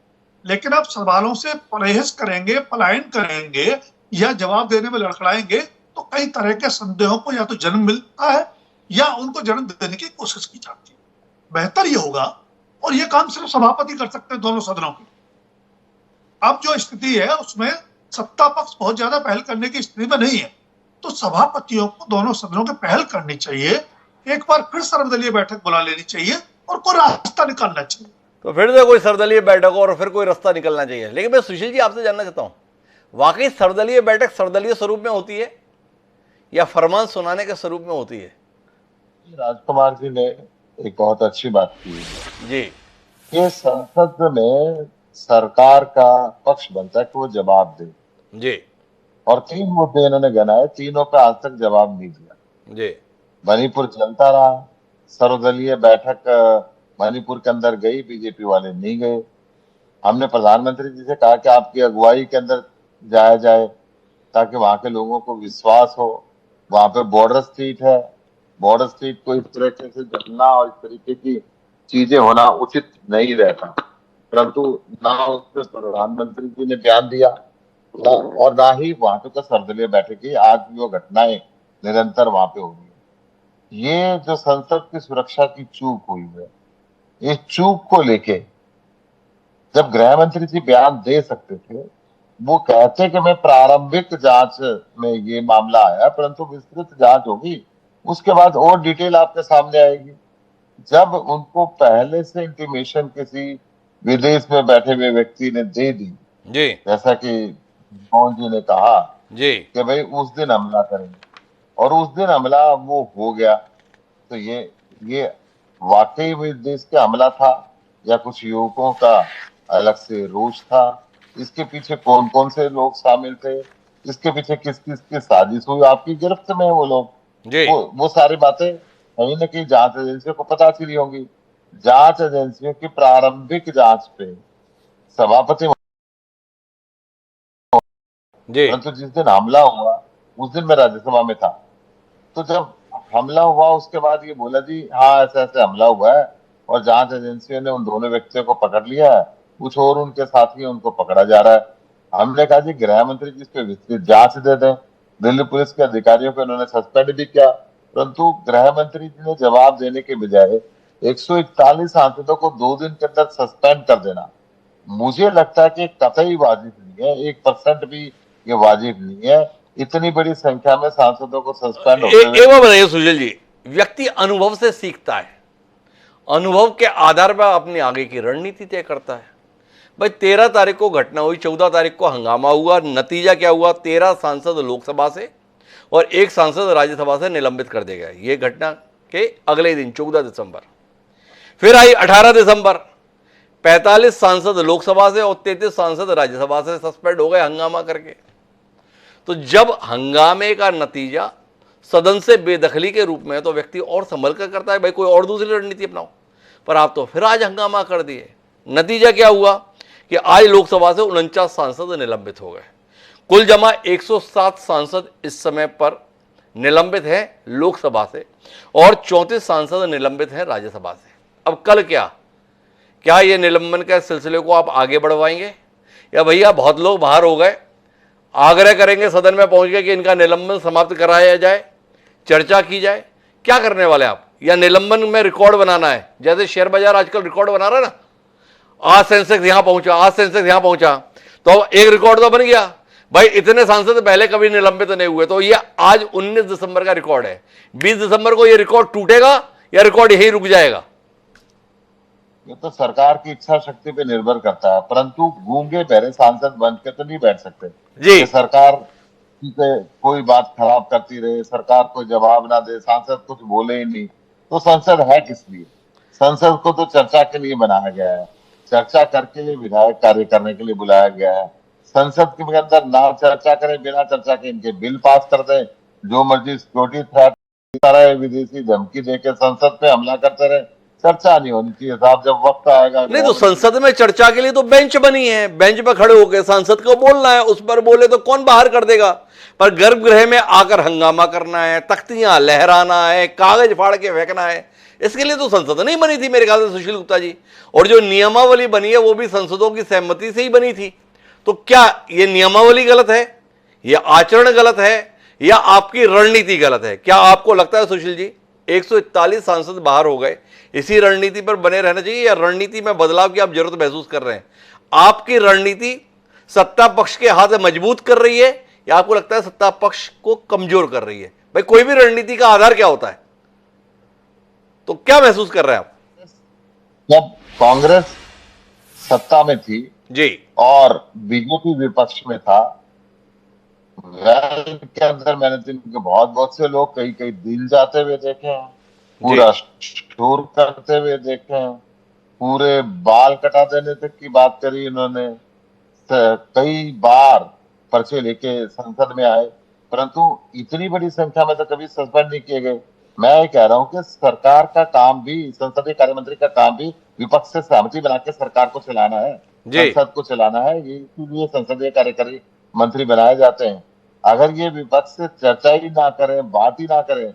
M: लेकिन आप सवालों से परहेज करेंगे, पलायन करेंगे या जवाब देने में लड़खड़ाएंगे तो कई तरह के संदेहों को या तो जन्म मिलता है या उनको जन्म देने की कोशिश की जाती है। बेहतर ये होगा, और ये काम सिर्फ सभापति कर सकते हैं दोनों सदनों की। अब जो स्थिति है उसमें सत्ता पक्ष बहुत ज्यादा पहल करने की स्थिति में नहीं है, तो सभापतियों को दोनों सदनों की पहल करनी चाहिए, एक बार फिर सर्वदलीय बैठक बुला लेनी चाहिए और कोई रास्ता निकालना चाहिए।
A: तो फिर से कोई सर्वदलीय बैठक हो और फिर कोई रास्ता निकलना चाहिए। लेकिन मैं सुशील जी आपसे जानना चाहता हूं, वाकई सर्वदलीय बैठक सर्वदलीय स्वरूप में होती है या फरमान सुनाने के स्वरूप में होती है?
K: राजकुमार जी ने एक बहुत अच्छी बात की
A: जी
K: कि संसद में सरकार का पक्ष बनता है कि वो जवाब दे
A: जी,
K: और 3 मुद्दे इन्होंने गिनाए, तीनों पे आज तक जवाब नहीं दिया
A: जी।
K: मणिपुर चलता रहा, सर्वदलीय बैठक मणिपुर के अंदर गई, बीजेपी वाले नहीं गए। हमने प्रधानमंत्री जी से कहा कि आपकी अगुवाई के अंदर जाया जाए ताकि वहां के लोगों को विश्वास हो। वहां पे बॉर्डर स्टेट है, बॉर्डर स्टेट को इस तरीके से जलना और इस तरीके की चीजें होना उचित नहीं रहता, परंतु ना उसके प्रधानमंत्री जी ने बयान दिया और ना ही वहां पे सर्वदलीय बैठक की। आज भी वो घटनाएं निरंतर वहां पे हो रही है। ये जो संसद की सुरक्षा की चूक हुई है, इस चूक को लेके जब गृह मंत्री जी बयान दे सकते थे, वो कहते कि मैं प्रारंभिक जांच में ये मामला आया, परंतु विस्तृत जांच होगी, उसके बाद और डिटेल आपके सामने आएगी। जब उनको पहले से इंटीमेशन किसी विदेश में बैठे हुए व्यक्ति ने दे दी
A: जी,
K: जैसा कि मोहन जी ने कहा
A: जी
K: कि भाई उस दिन हमला करेंगे, और उस दिन हमला वो हो गया, तो ये वाकई में देश का हमला था या कुछ युवकों का अलग से रोष था? इसके पीछे कौन कौन से लोग शामिल थे, इसके पीछे किस किस की साजिश हुई, आपकी गिरफ्त में है वो लोग, वो सारी बातें कहीं न कहीं जांच एजेंसियों को पता चली होंगी। जांच एजेंसियों की प्रारंभिक जांच पे सभापति, परंतु जिस दिन हमला हुआ उस दिन मैं राज्यसभा में था, तो जब हमला हुआ उसके बाद ये बोला जी हाँ ऐसे ऐसे हमला हुआ है और जांच एजेंसियों ने उन दोनों व्यक्तियों को पकड़ लिया है, कुछ और उनके साथी उनको पकड़ा जा रहा है। हमने कहा जी गृह मंत्री जी इस पे विस्तृत जांच दे दें। दिल्ली पुलिस के अधिकारियों को उन्होंने सस्पेंड भी किया, परंतु गृह मंत्री जी ने जवाब देने के बजाय 141 सांसदों को 2 दिन के अंदर सस्पेंड कर देना, मुझे लगता है कि कतई वाजिब नहीं है, 1% भी ये वाजिब नहीं है। इतनी बड़ी संख्या में सांसदों को सस्पेंड
A: एक बार बताइए सुशील जी, व्यक्ति अनुभव से सीखता है, अनुभव के आधार पर अपनी आगे की रणनीति तय करता है। भाई 13 तारीख को घटना हुई, 14 तारीख को हंगामा हुआ, नतीजा क्या हुआ? 13 सांसद लोकसभा से और 1 सांसद राज्यसभा से निलंबित कर दिया गया। ये घटना के अगले दिन 14 दिसंबर फिर आई 18 दिसंबर, 45 सांसद लोकसभा से और 33 सांसद राज्यसभा से सस्पेंड हो गए हंगामा करके। तो जब हंगामे का नतीजा सदन से बेदखली के रूप में, तो व्यक्ति और संभल कर करता है, भाई कोई और दूसरी रणनीति अपनाओ। पर आप तो फिर आज हंगामा कर दिए। नतीजा क्या हुआ कि आज लोकसभा से 49 सांसद निलंबित हो गए। कुल जमा 107 सांसद इस समय पर निलंबित हैं लोकसभा से और 34 सांसद निलंबित हैं राज्यसभा से। अब कल क्या ये निलंबन के सिलसिले को आप आगे बढ़वाएंगे या भैया बहुत लोग बाहर हो गए, आग्रह करेंगे सदन में पहुंच के कि इनका निलंबन समाप्त कराया जाए, चर्चा की जाए? क्या करने वाले आप? या निलंबन में रिकॉर्ड बनाना है, जैसे शेयर बाजार आजकल रिकॉर्ड बना रहा है ना, आज सेंसेक्स यहां पहुंचा, आज सेंसेक्स यहां पहुंचा, तो एक रिकॉर्ड तो बन गया। भाई इतने सांसद पहले कभी निलंबित नहीं हुए, तो ये आज 19 दिसंबर का रिकॉर्ड है। 20 दिसंबर को ये रिकॉर्ड टूटेगा या रिकॉर्ड यही रुक जाएगा?
K: ये तो सरकार की इच्छा शक्ति पे निर्भर करता है, परंतु गूंगे बहरे सांसद बन के तो नहीं बैठ सकते
A: जी।
K: कि सरकार की कोई बात खराब करती रहे, सरकार कोई जवाब ना दे, सांसद कुछ बोले ही नहीं, तो संसद है किस लिए? संसद को तो चर्चा के लिए बनाया गया है, चर्चा करके विधायक कार्य करने के लिए बुलाया गया है। संसद के अंदर ना चर्चा करें, बिना चर्चा के इनके बिल पास कर दें, जो मर्जी सिक्योरिटी थ्रेट रहे, विदेशी धमकी देके संसद पे हमला करते रहे, चर्चा नहीं होनी चाहिए साहब। जब वक्त आएगा
A: नहीं तो संसद में चर्चा के लिए तो बेंच बनी है, बेंच पर खड़े होकर सांसद को बोलना है, उस पर बोले तो कौन बाहर कर देगा। पर गर्भगृह में आकर हंगामा करना है, तख्तियां लहराना है, कागज फाड़ के फेंकना है, इसके लिए तो संसद नहीं बनी थी मेरे ख्याल से सुशील गुप्ता जी। और जो नियमावली बनी है वो भी संसदों की सहमति से ही बनी थी। तो क्या ये नियमावली गलत है, यह आचरण गलत है, या आपकी रणनीति गलत है? क्या आपको लगता है सुशील जी 141 सांसद बाहर हो गए, इसी रणनीति पर बने रहना चाहिए, या रणनीति में बदलाव की आप जरूरत महसूस कर रहे हैं? आपकी रणनीति सत्ता पक्ष के हाथ मजबूत कर रही है, या आपको लगता है सत्ता पक्ष को कमजोर कर रही है? भाई कोई भी रणनीति का आधार क्या होता है, तो क्या महसूस कर रहे हैं आप?
K: जब कांग्रेस सत्ता में थी
A: जी
K: और बीजेपी विपक्ष में था, वैल के अंदर मैंने तो इनके बहुत से लोग कई दिन जाते हुए देखे हैं, पूरा शोर करते हुए देखे हैं, पूरे बाल कटा देने तक की बात करी इन्होंने, कई बार पर्चे लेके संसद में आए, परंतु इतनी बड़ी संख्या में तो कभी सस्पेंड नहीं किए गए। मैं ये कह रहा हूं कि सरकार का काम भी, संसदीय कार्य मंत्री का काम भी विपक्ष से सहमति बना के सरकार को चलाना है, संसद को चलाना है, ये इसीलिए संसदीय कार्यकारी मंत्री बनाए जाते हैं। अगर ये विपक्ष से चर्चा ही ना करें, बात ही ना करें,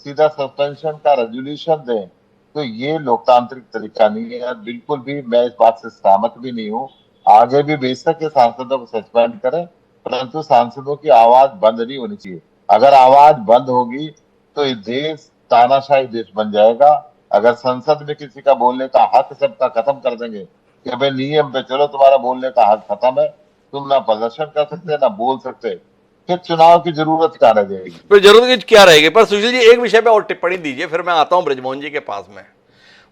K: सीधा सस्पेंशन का रेजोल्यूशन दें, तो ये लोकतांत्रिक तरीका नहीं है। बिल्कुल भी मैं इस बात से सहमत भी नहीं हूँ। आगे भी बेशक के सांसदों को सस्पेंड करें, परंतु सांसदों की आवाज बंद नहीं होनी चाहिए। अगर आवाज बंद होगी तो ये देश तानाशाही देश बन जाएगा। अगर संसद में किसी का बोलने का हक सबका खत्म कर देंगे कि भाई नियम पे चलो, तुम्हारा बोलने का हक खत्म है, तुम ना प्रदर्शन कर सकते ना बोल सकते, फिर चुनाव की जरूरत क्या रह जाएगी?
A: फिर जरूरत क्या रहेगी? पर सुशील जी एक विषय पे और टिप्पणी दीजिए, फिर मैं आता हूं ब्रजमोहन जी के पास में।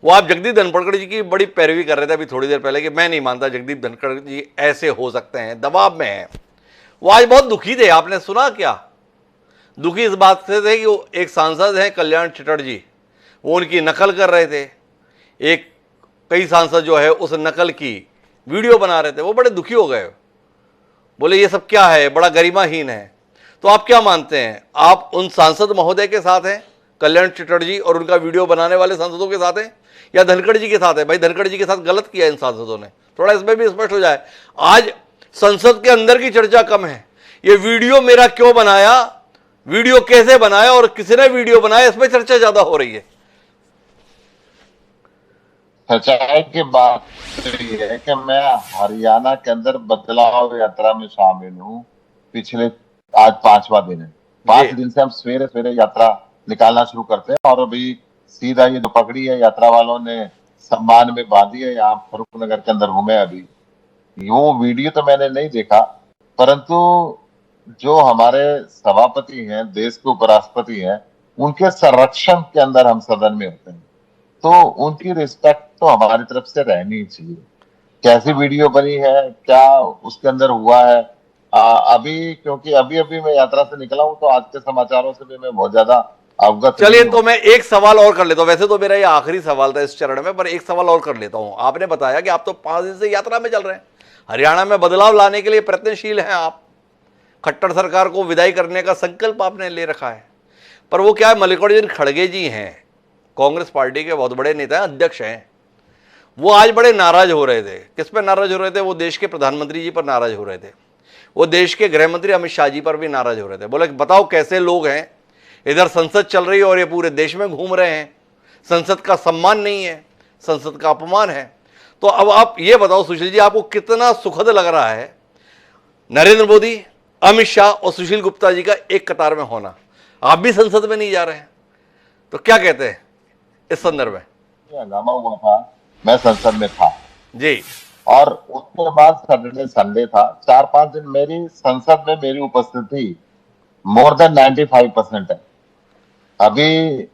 A: वो आप जगदीप धनखड़ जी की बड़ी पैरवी कर रहे थे अभी थोड़ी देर पहले कि मैं नहीं मानता जगदीप धनखड़ जी ऐसे हो सकते हैं, दबाव में है। वो आज बहुत दुखी थे, आपने सुना क्या? दुखी इस बात से थे कि वो एक सांसद हैं कल्याण चटर्जी, वो उनकी नकल कर रहे थे, कई सांसद जो है उस नकल की वीडियो बना रहे थे, वो बड़े दुखी हो गए, बोले ये सब क्या है, बड़ा गरिमाहीन है। तो आप क्या मानते हैं, आप उन सांसद महोदय के साथ हैं कल्याण चटर्जी और उनका वीडियो बनाने वाले सांसदों के साथ हैं, या धनखड़ जी के साथ है? भाई धनखड़ जी के साथ गलत किया इन सांसदों ने, थोड़ा इसमें भी स्पष्ट हो जाए। आज संसद के अंदर की चर्चा कम है, ये वीडियो मेरा क्यों बनाया, वीडियो कैसे बनाया और किसने वीडियो बनाया, इसमें चर्चा ज्यादा हो रही है।
K: सच्चाई की बात ये है कि मैं हरियाणा के अंदर बदलाव यात्रा में शामिल हूँ। पिछले आज 5वां दिन है, 5 दिन से हम सवेरे सवेरे यात्रा निकालना शुरू करते हैं, और अभी सीधा ये जो पकड़ी है यात्रा वालों ने सम्मान में बांधी है, यहाँ फरूख नगर के अंदर घूमे। अभी वो वीडियो तो मैंने नहीं देखा, परंतु जो हमारे सभापति हैं, देश के उपराष्ट्रपति हैं, उनके संरक्षण के अंदर हम सदन में होते हैं, तो उनकी रिस्पेक्ट तो हमारी तरफ से रहनी चाहिए। कैसी वीडियो बनी है, क्या उसके अंदर हुआ है, अभी क्योंकि अभी मैं यात्रा से निकला हूं, तो आज के समाचारों से भी मैं बहुत ज्यादा अवगत।
A: चलिए तो मैं एक सवाल और कर लेता हूं, वैसे तो मेरा ये आखिरी सवाल था इस चरण में, पर एक सवाल और कर लेता हूं। आपने बताया कि आप तो 5 दिन से यात्रा में चल रहे हैं, हरियाणा में बदलाव लाने के लिए प्रयत्नशील हैं आप, खट्टर सरकार को विदाई करने का संकल्प आपने ले रखा है। पर वो क्या है, मल्लिकार्जुन खड़गे जी हैं, कांग्रेस पार्टी के बहुत बड़े नेता हैं, अध्यक्ष हैं, वो आज बड़े नाराज हो रहे थे। किस पर नाराज हो रहे थे? वो देश के प्रधानमंत्री जी पर नाराज हो रहे थे, वो देश के गृह मंत्री अमित शाह जी पर भी नाराज हो रहे थे। बोले बताओ कैसे लोग हैं, इधर संसद चल रही है और ये पूरे देश में घूम रहे हैं, संसद का सम्मान नहीं है, संसद का अपमान है। तो अब आप ये बताओ सुशील जी, आपको कितना सुखद लग रहा है नरेंद्र मोदी, अमित शाह और सुशील गुप्ता जी का एक कतार में होना? आप भी संसद में नहीं जा रहे हैं, तो क्या कहते हैं इस संदर्भ में?
K: हंगामा हुआ था, मैं संसद में था
A: जी,
K: और उसके बाद सैटरडे संडे था, 4-5 दिन मेरी संसद में मेरी उपस्थिति मोर देन 95% है। अभी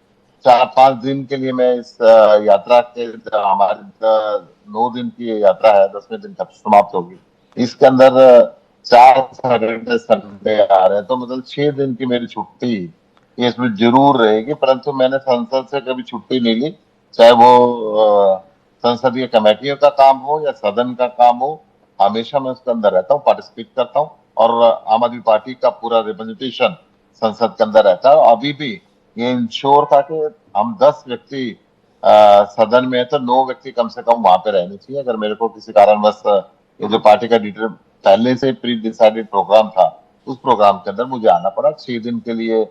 K: 4-5 दिन के लिए मैं इस यात्रा के, हमारी 9 दिन की यात्रा है, 10वें दिन कब समाप्त होगी, इसके अंदर 4 सैटरडे संडे आ रहे हैं, तो मतलब 6 दिन की मेरी छुट्टी ये इसमें जरूर रहेगी। परंतु मैंने संसद से कभी छुट्टी नहीं ली, चाहे वो संसदीय कमेटियों का काम हो या सदन का काम हो, हमेशा मैं उसके अंदर रहता हूँ, पार्टिसिपेट करता हूँ, और आम आदमी पार्टी का पूरा रिप्रेजेंटेशन संसद के अंदर रहता है। अभी भी ये इंश्योर था कि हम 10 व्यक्ति सदन में है तो 9 व्यक्ति कम से कम वहां पे रहने चाहिए। अगर मेरे को किसी कारणवश ये जो पार्टी का डिटेल पहले से प्री डिसाइडेड प्रोग्राम था, उस प्रोग्राम के अंदर मुझे आना पड़ा 6 दिन के लिए।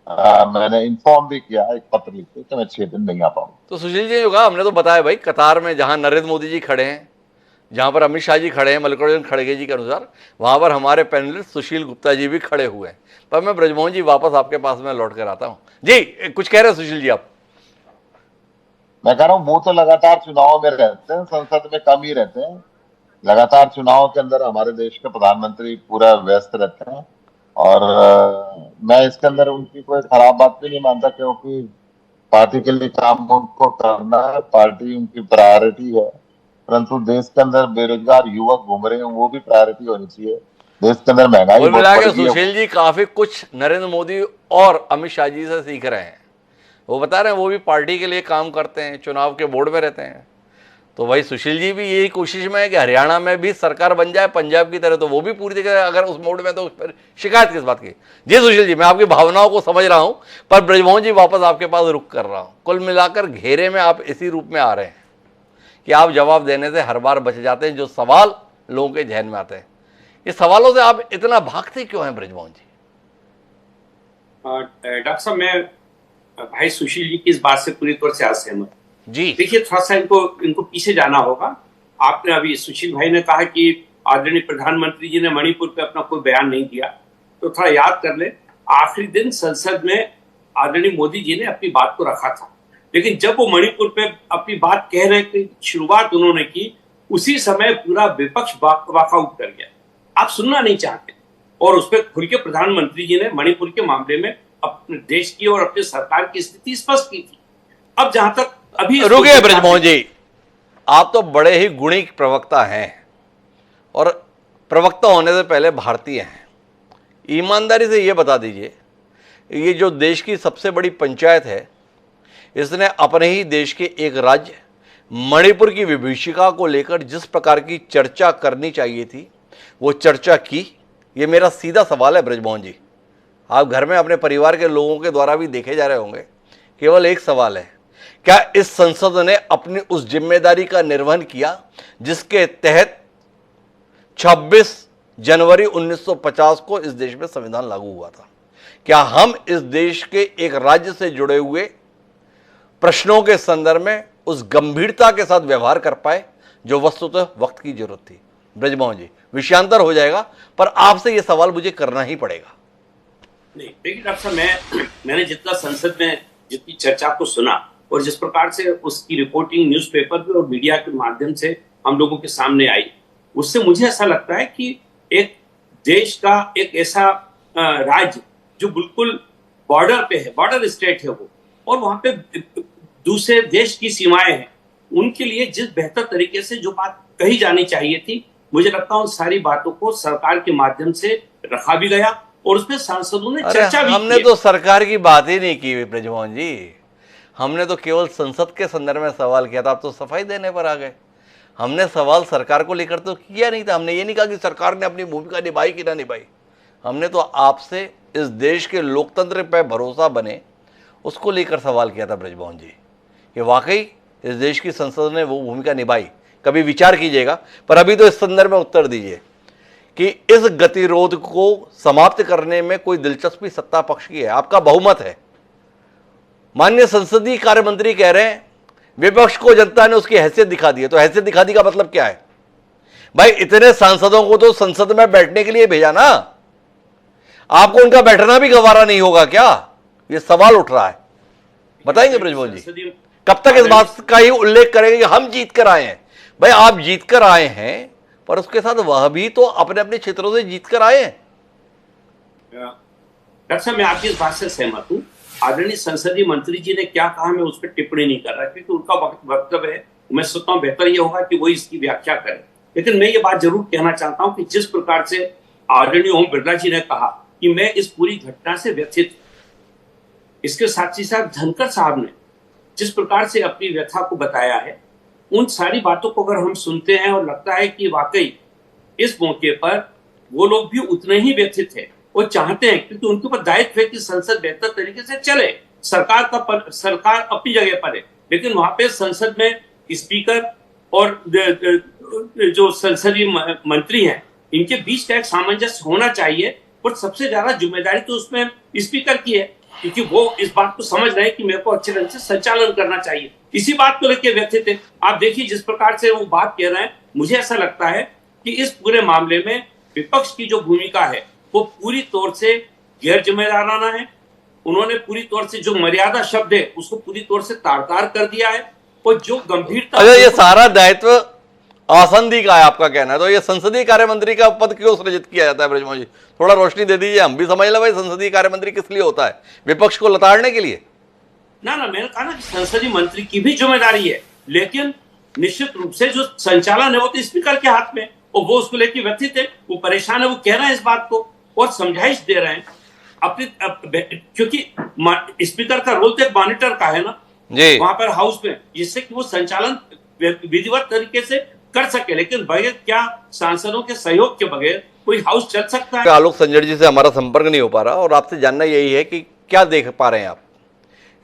K: मैंने इन्फॉर्म भी किया एक पत्र लिख के कि मैं 6 दिन नहीं आ पाऊंगा।
A: तो सुशील जी ने कहा, हमने तो बताया भाई, कतार में जहां नरेंद्र मोदी जी खड़े हैं, जहां पर अमित शाह जी खड़े हैं, मल्लिकार्जुन खड़गे जी के अनुसार, वहां पर हमारे पैनलिस्ट सुशील गुप्ता जी भी खड़े हुए हैं। पर मैं ब्रजमोहन जी वापस आपके पास में लौट कर आता हूं। जी कुछ कह रहे हैं सुशील जी आप?
K: मैं कह रहा हूँ वो तो लगातार चुनाव में रहते हैं, संसद में कम ही रहते हैं। लगातार चुनाव के अंदर हमारे देश के प्रधानमंत्री पूरा व्यस्त रहते हैं, और मैं इसके अंदर उनकी कोई खराब बात भी नहीं मानता, क्योंकि पार्टी के लिए काम उनको करना है, पार्टी उनकी प्रायोरिटी है। परंतु देश के अंदर बेरोजगार युवक घूम रहे हैं, वो भी प्रायोरिटी होनी चाहिए। देश के अंदर महंगाई
A: कुल
K: बहुत
A: मिला के
K: बढ़ गई है।
A: सुशील जी काफी कुछ नरेंद्र मोदी और अमित शाह जी से सीख रहे हैं। वो बता रहे हैं वो भी पार्टी के लिए काम करते हैं, चुनाव के बोर्ड में रहते हैं। तो भाई सुशील जी भी यही कोशिश में है कि हरियाणा में भी सरकार बन जाए पंजाब की तरह, तो वो भी पूरी तरह अगर उस मोड में, तो फिर शिकायत किस बात की? जी सुशील जी, मैं आपकी भावनाओं को समझ रहा हूं, पर ब्रजमोहन जी वापस आपके पास रुक कर रहा हूं। कुल मिलाकर घेरे में आप इसी रूप में आ रहे हैं कि आप जवाब देने से हर बार बच जाते हैं जो सवाल लोगों के जहन में आते हैं। ये सवालों से आप इतना भागते क्यों हैं ब्रजमोहन जी?
L: डॉक्टर साहब, मैं भाई सुशील जी की इस बात से पूरी तौर से असहमत
A: जी।
L: देखिए, थोड़ा सा इनको पीछे जाना होगा। आपने अभी सुशील भाई ने कहा कि आदरणीय प्रधानमंत्री जी ने मणिपुर पे अपना कोई बयान नहीं दिया, तो थोड़ा याद कर ले, आखिरी दिन संसद में आदरणीय मोदी जी ने अपनी बात को रखा था, लेकिन जब वो मणिपुर पे अपनी बात कह रहे थे, शुरुआत उन्होंने की, उसी समय पूरा विपक्ष वॉकआउट कर गया। आप सुनना नहीं चाहते, और उस पर खुल के प्रधानमंत्री जी ने मणिपुर के मामले में अपने देश की और अपने सरकार की स्थिति स्पष्ट की थी। अब जहां तक अभी
A: रुकिए ब्रजमोहन जी, आप तो बड़े ही गुणी प्रवक्ता हैं, और प्रवक्ता होने से पहले भारतीय हैं। ईमानदारी से ये बता दीजिए, ये जो देश की सबसे बड़ी पंचायत है, इसने अपने ही देश के एक राज्य मणिपुर की विभीषिका को लेकर जिस प्रकार की चर्चा करनी चाहिए थी, वो चर्चा की? ये मेरा सीधा सवाल है ब्रजमोहन जी। आप घर में अपने परिवार के लोगों के द्वारा भी देखे जा रहे होंगे। केवल एक सवाल है, क्या इस संसद ने अपनी उस जिम्मेदारी का निर्वहन किया जिसके तहत 26 जनवरी 1950 को इस देश में संविधान लागू हुआ था? क्या हम इस देश के एक राज्य से जुड़े हुए प्रश्नों के संदर्भ में उस गंभीरता के साथ व्यवहार कर पाए जो वस्तुतः वक्त की जरूरत थी? ब्रजमोहन जी, विषयांतर हो जाएगा, पर आपसे यह सवाल मुझे करना ही पड़ेगा।
L: नहीं, देखिए डॉक्टर साहब, मैंने जितना संसद में जितनी चर्चा को सुना और जिस प्रकार से उसकी रिपोर्टिंग न्यूज़पेपर पे और मीडिया के माध्यम से हम लोगों के सामने आई, उससे मुझे ऐसा लगता है कि एक देश का एक ऐसा राज्य जो बिल्कुल बॉर्डर पे है, बॉर्डर स्टेट है वो, और वहां पे दूसरे देश की सीमाएं हैं, उनके लिए जिस बेहतर तरीके से जो बात कही जानी चाहिए थी, मुझे लगता है उन सारी बातों को सरकार के माध्यम से रखा भी गया और उसमें सांसदों ने चर्चा भी की।
A: हमने तो सरकार की बात ही नहीं की ब्रजमोहन जी, हमने तो केवल संसद के संदर्भ में सवाल किया था। आप तो सफाई देने पर आ गए। हमने सवाल सरकार को लेकर तो किया नहीं था। हमने ये नहीं कहा कि सरकार ने अपनी भूमिका निभाई कि ना निभाई। हमने तो आपसे इस देश के लोकतंत्र पर भरोसा बने उसको लेकर सवाल किया था ब्रजमोहन जी, कि वाकई इस देश की संसद ने वो भूमिका निभाई। कभी विचार कीजिएगा, पर अभी तो इस संदर्भ में उत्तर दीजिए कि इस गतिरोध को समाप्त करने में कोई दिलचस्पी सत्ता पक्ष की है? आपका बहुमत है। माननीय संसदीय कार्य मंत्री कह रहे हैं विपक्ष को जनता ने उसकी हैसियत दिखा दी है। तो हैसियत दिखा दी का मतलब क्या है भाई? इतने सांसदों को तो संसद में बैठने के लिए भेजा ना, आपको उनका बैठना भी गवारा नहीं होगा क्या? ये सवाल उठ रहा है। बताएंगे ब्रजमोहन जी, कब तक इस बात का ही उल्लेख करेंगे कि हम जीत कर आए हैं? भाई आप जीत कर आए हैं, पर उसके साथ वह भी तो अपने अपने क्षेत्रों से जीत कर आए हैं।
L: डॉक्टर साहब, मैं आपकी इस बात से सहमत हूं, आदरणीय संसदीय मंत्री जी ने क्या कहा मैं उस पर टिप्पणी नहीं कर रहा, क्योंकि उनका वक्तव्य है। मैं सोचता हूँ बेहतर ये होगा कि वो इसकी व्याख्या करें। लेकिन मैं ये बात जरूर कहना चाहता हूँ कि जिस प्रकार से आदरणीय ओम बिरला जी ने कहा कि मैं इस पूरी घटना से व्यथित हूं, इसके साथ ही साथ धनखड़ साहब ने जिस प्रकार से अपनी व्यथा को बताया है, उन सारी बातों को अगर हम सुनते हैं और लगता है कि वाकई इस मौके पर वो लोग भी उतने ही व्यथित है, वो चाहते हैं, क्योंकि उनके ऊपर दायित्व है कि संसद बेहतर तरीके से चले। सरकार अपनी जगह पर है, लेकिन वहां पे संसद में स्पीकर और जो संसदीय मंत्री हैं, इनके बीच का एक सामंजस्य होना चाहिए। और सबसे ज्यादा जिम्मेदारी तो उसमें स्पीकर की है, क्योंकि वो इस बात को समझ रहे हैं कि मेरे को अच्छे ढंग से संचालन करना चाहिए। इसी बात को लेकर व्यथित है। आप देखिए जिस प्रकार से वो बात कह रहे हैं, मुझे ऐसा लगता है कि इस पूरे मामले में विपक्ष की जो भूमिका है वो पूरी तौर से गैर जिम्मेदाराना है। उन्होंने पूरी तौर से जो मर्यादा शब्द है उसको पूरी तौर से तार-तार कर दिया है। और जो गंभीरता,
A: अच्छा, ये सारा दायित्व आसंदी का है आपका कहना है, तो ये संसदीय कार्य मंत्री का पद क्यों सृजित किया जाता है? ब्रजमोहन जी, थोड़ा रोशनी दे दीजिए, हम भी समझ लें भाई संसदीय कार्य मंत्री किस लिए होता है, विपक्ष को लताड़ने के लिए?
L: ना मैंने कहा ना कि संसदीय मंत्री की भी जिम्मेदारी है, लेकिन निश्चित रूप से जो संचालन है वो तो स्पीकर के हाथ में, और वो उसको लेकर व्यथित है, वो परेशान है, वो कह रहे हैं इस बात को और समझाइश दे रहे हैं अपनी, क्योंकि स्पीकर का रोल तो एक मॉनिटर का है ना जी, वहां पर हाउस में, जिससे कि वो संचालन विधिवत तरीके से कर सके। लेकिन बगैर क्या सांसदों के सहयोग के बगैर कोई हाउस चल सकता है?
A: आलोक संजय जी से हमारा संपर्क नहीं हो पा रहा, और आपसे जानना यही है कि क्या देख पा रहे हैं आप,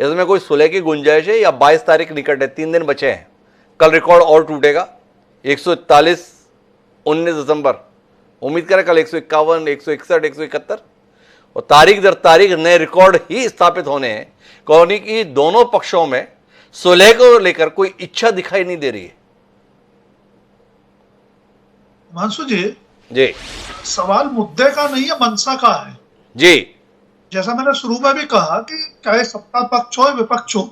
A: इसमें कोई सुलह की गुंजाइश है या 22 तारीख निकट है, 3 दिन बचे हैं, कल रिकॉर्ड और टूटेगा? 141 19 दिसंबर, उम्मीद करें कल 151 161 171 और तारीख दर तारीख नए रिकॉर्ड ही स्थापित होने हैं। कौनी की दोनों पक्षों में सुलह को लेकर कोई इच्छा दिखाई नहीं दे रही है।
M: मानसू जी,
A: सवाल
M: मुद्दे का नहीं है, मंशा का है
A: जी।
M: जैसा मैंने शुरू में भी कहा कि चाहे सत्ता पक्ष हो विपक्ष हो,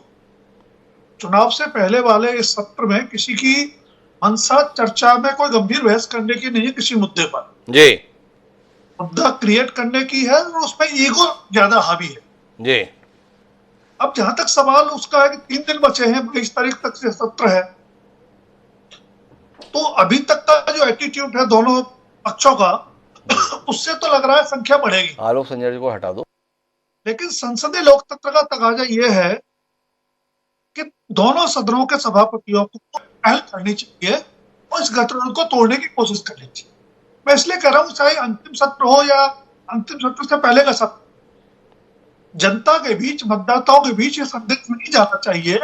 M: चुनाव से पहले वाले इस सत्र में किसी की मंशा चर्चा में कोई गंभीर बहस करने की नहीं है किसी मुद्दे पर जी, मुद्दा क्रिएट करने की है और उसमें ईगो ज्यादा हावी है जी। अब जहां तक सवाल उसका है कि 3 दिन बचे हैं, 22 तारीख तक से सत्र है, तो अभी तक का जो एटीट्यूड है दोनों पक्षों का उससे तो लग रहा है संख्या बढ़ेगी।
A: आलोक संजय जी को हटा दो।
M: लेकिन संसदीय लोकतंत्र का तकाजा यह है कि दोनों सदनों के सभापतियों को पहल करनी चाहिए और इस गठबंधन को तोड़ने की कोशिश करनी चाहिए। मैं इसलिए कह रहा हूं, चाहे अंतिम सत्र हो या अंतिम सत्र से पहले का सत्र, जनता के बीच, मतदाताओं के बीच ये संदेश नहीं जाना चाहिए,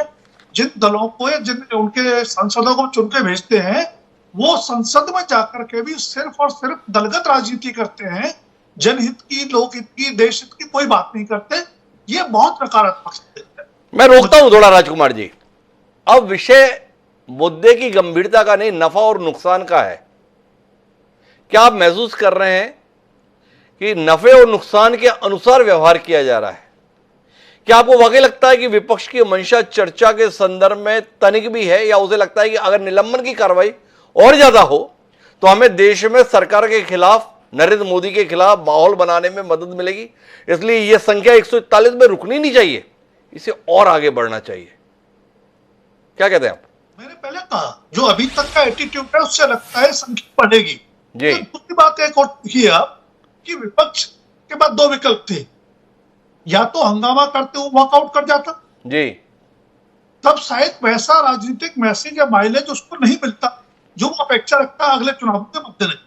M: जिन दलों को या जिन उनके सांसदों को चुन के भेजते हैं वो संसद में जाकर के भी सिर्फ और सिर्फ दलगत राजनीति करते हैं, जनहित की, लोकहित की, देश हित की कोई बात नहीं करते। ये बहुत नकारात्मक संदेश है।
A: मैं रोकता हूं थोड़ा राजकुमार जी, अब विषय मुद्दे की गंभीरता का नहीं, नफा और नुकसान का है। क्या आप महसूस कर रहे हैं कि नफे और नुकसान के अनुसार व्यवहार किया जा रहा है? क्या आपको वाकई लगता है कि विपक्ष की मंशा चर्चा के संदर्भ में तनिक भी है, या उसे लगता है कि अगर निलंबन की कार्रवाई और ज्यादा हो तो हमें देश में सरकार के खिलाफ, नरेंद्र मोदी के खिलाफ माहौल बनाने में मदद मिलेगी, इसलिए यह संख्या 141 में रुकनी नहीं चाहिए, इसे और आगे बढ़ना चाहिए? क्या कहते हैं आप?
M: मैंने पहले कहा जो अभी तक का एटीट्यूड है उससे लगता है संख्या बढ़ेगी जी। तो दूसरी बात एक और देखिए आप कि विपक्ष के बाद 2 विकल्प थे, या तो हंगामा करते हुए वॉकआउट कर जाता जी, तब शायद वैसा राजनीतिक मैसेज या माइलेज उसको नहीं मिलता जो वो अपेक्षा रखता है अगले चुनाव के मद्देनजर।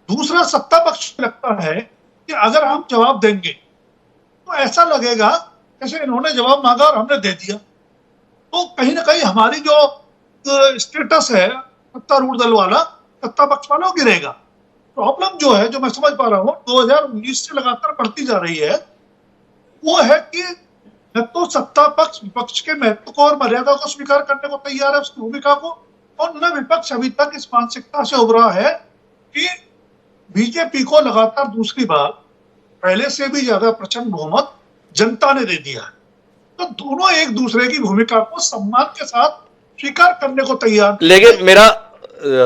M: दूसरा, सत्ता पक्ष लगता है कि अगर हम जवाब देंगे तो ऐसा लगेगा जैसे इन्होंने जवाब मांगा और हमने दे दिया, तो कहीं ना कहीं हमारी जो स्टेटस है सत्तारूढ़ दल वाला, सत्ता पक्ष वाला गिरेगा। प्रॉब्लम जो है, जो मैं समझ पा रहा हूँ 2019 से लगातार बढ़ती जा रही है, वो है कि न तो सत्ता पक्ष विपक्ष के महत्व को और मर्यादा को स्वीकार करने को तैयार है, उसकी भूमिका को, और न विपक्ष अभी तक इस मानसिकता से उभरा है कि बीजेपी को लगातार दूसरी बार पहले से भी ज्यादा प्रचंड बहुमत जनता ने दे दिया है। तो दोनों एक दूसरे की भूमिका को सम्मान के साथ स्वीकार करने को तैयार।
A: लेकिन मेरा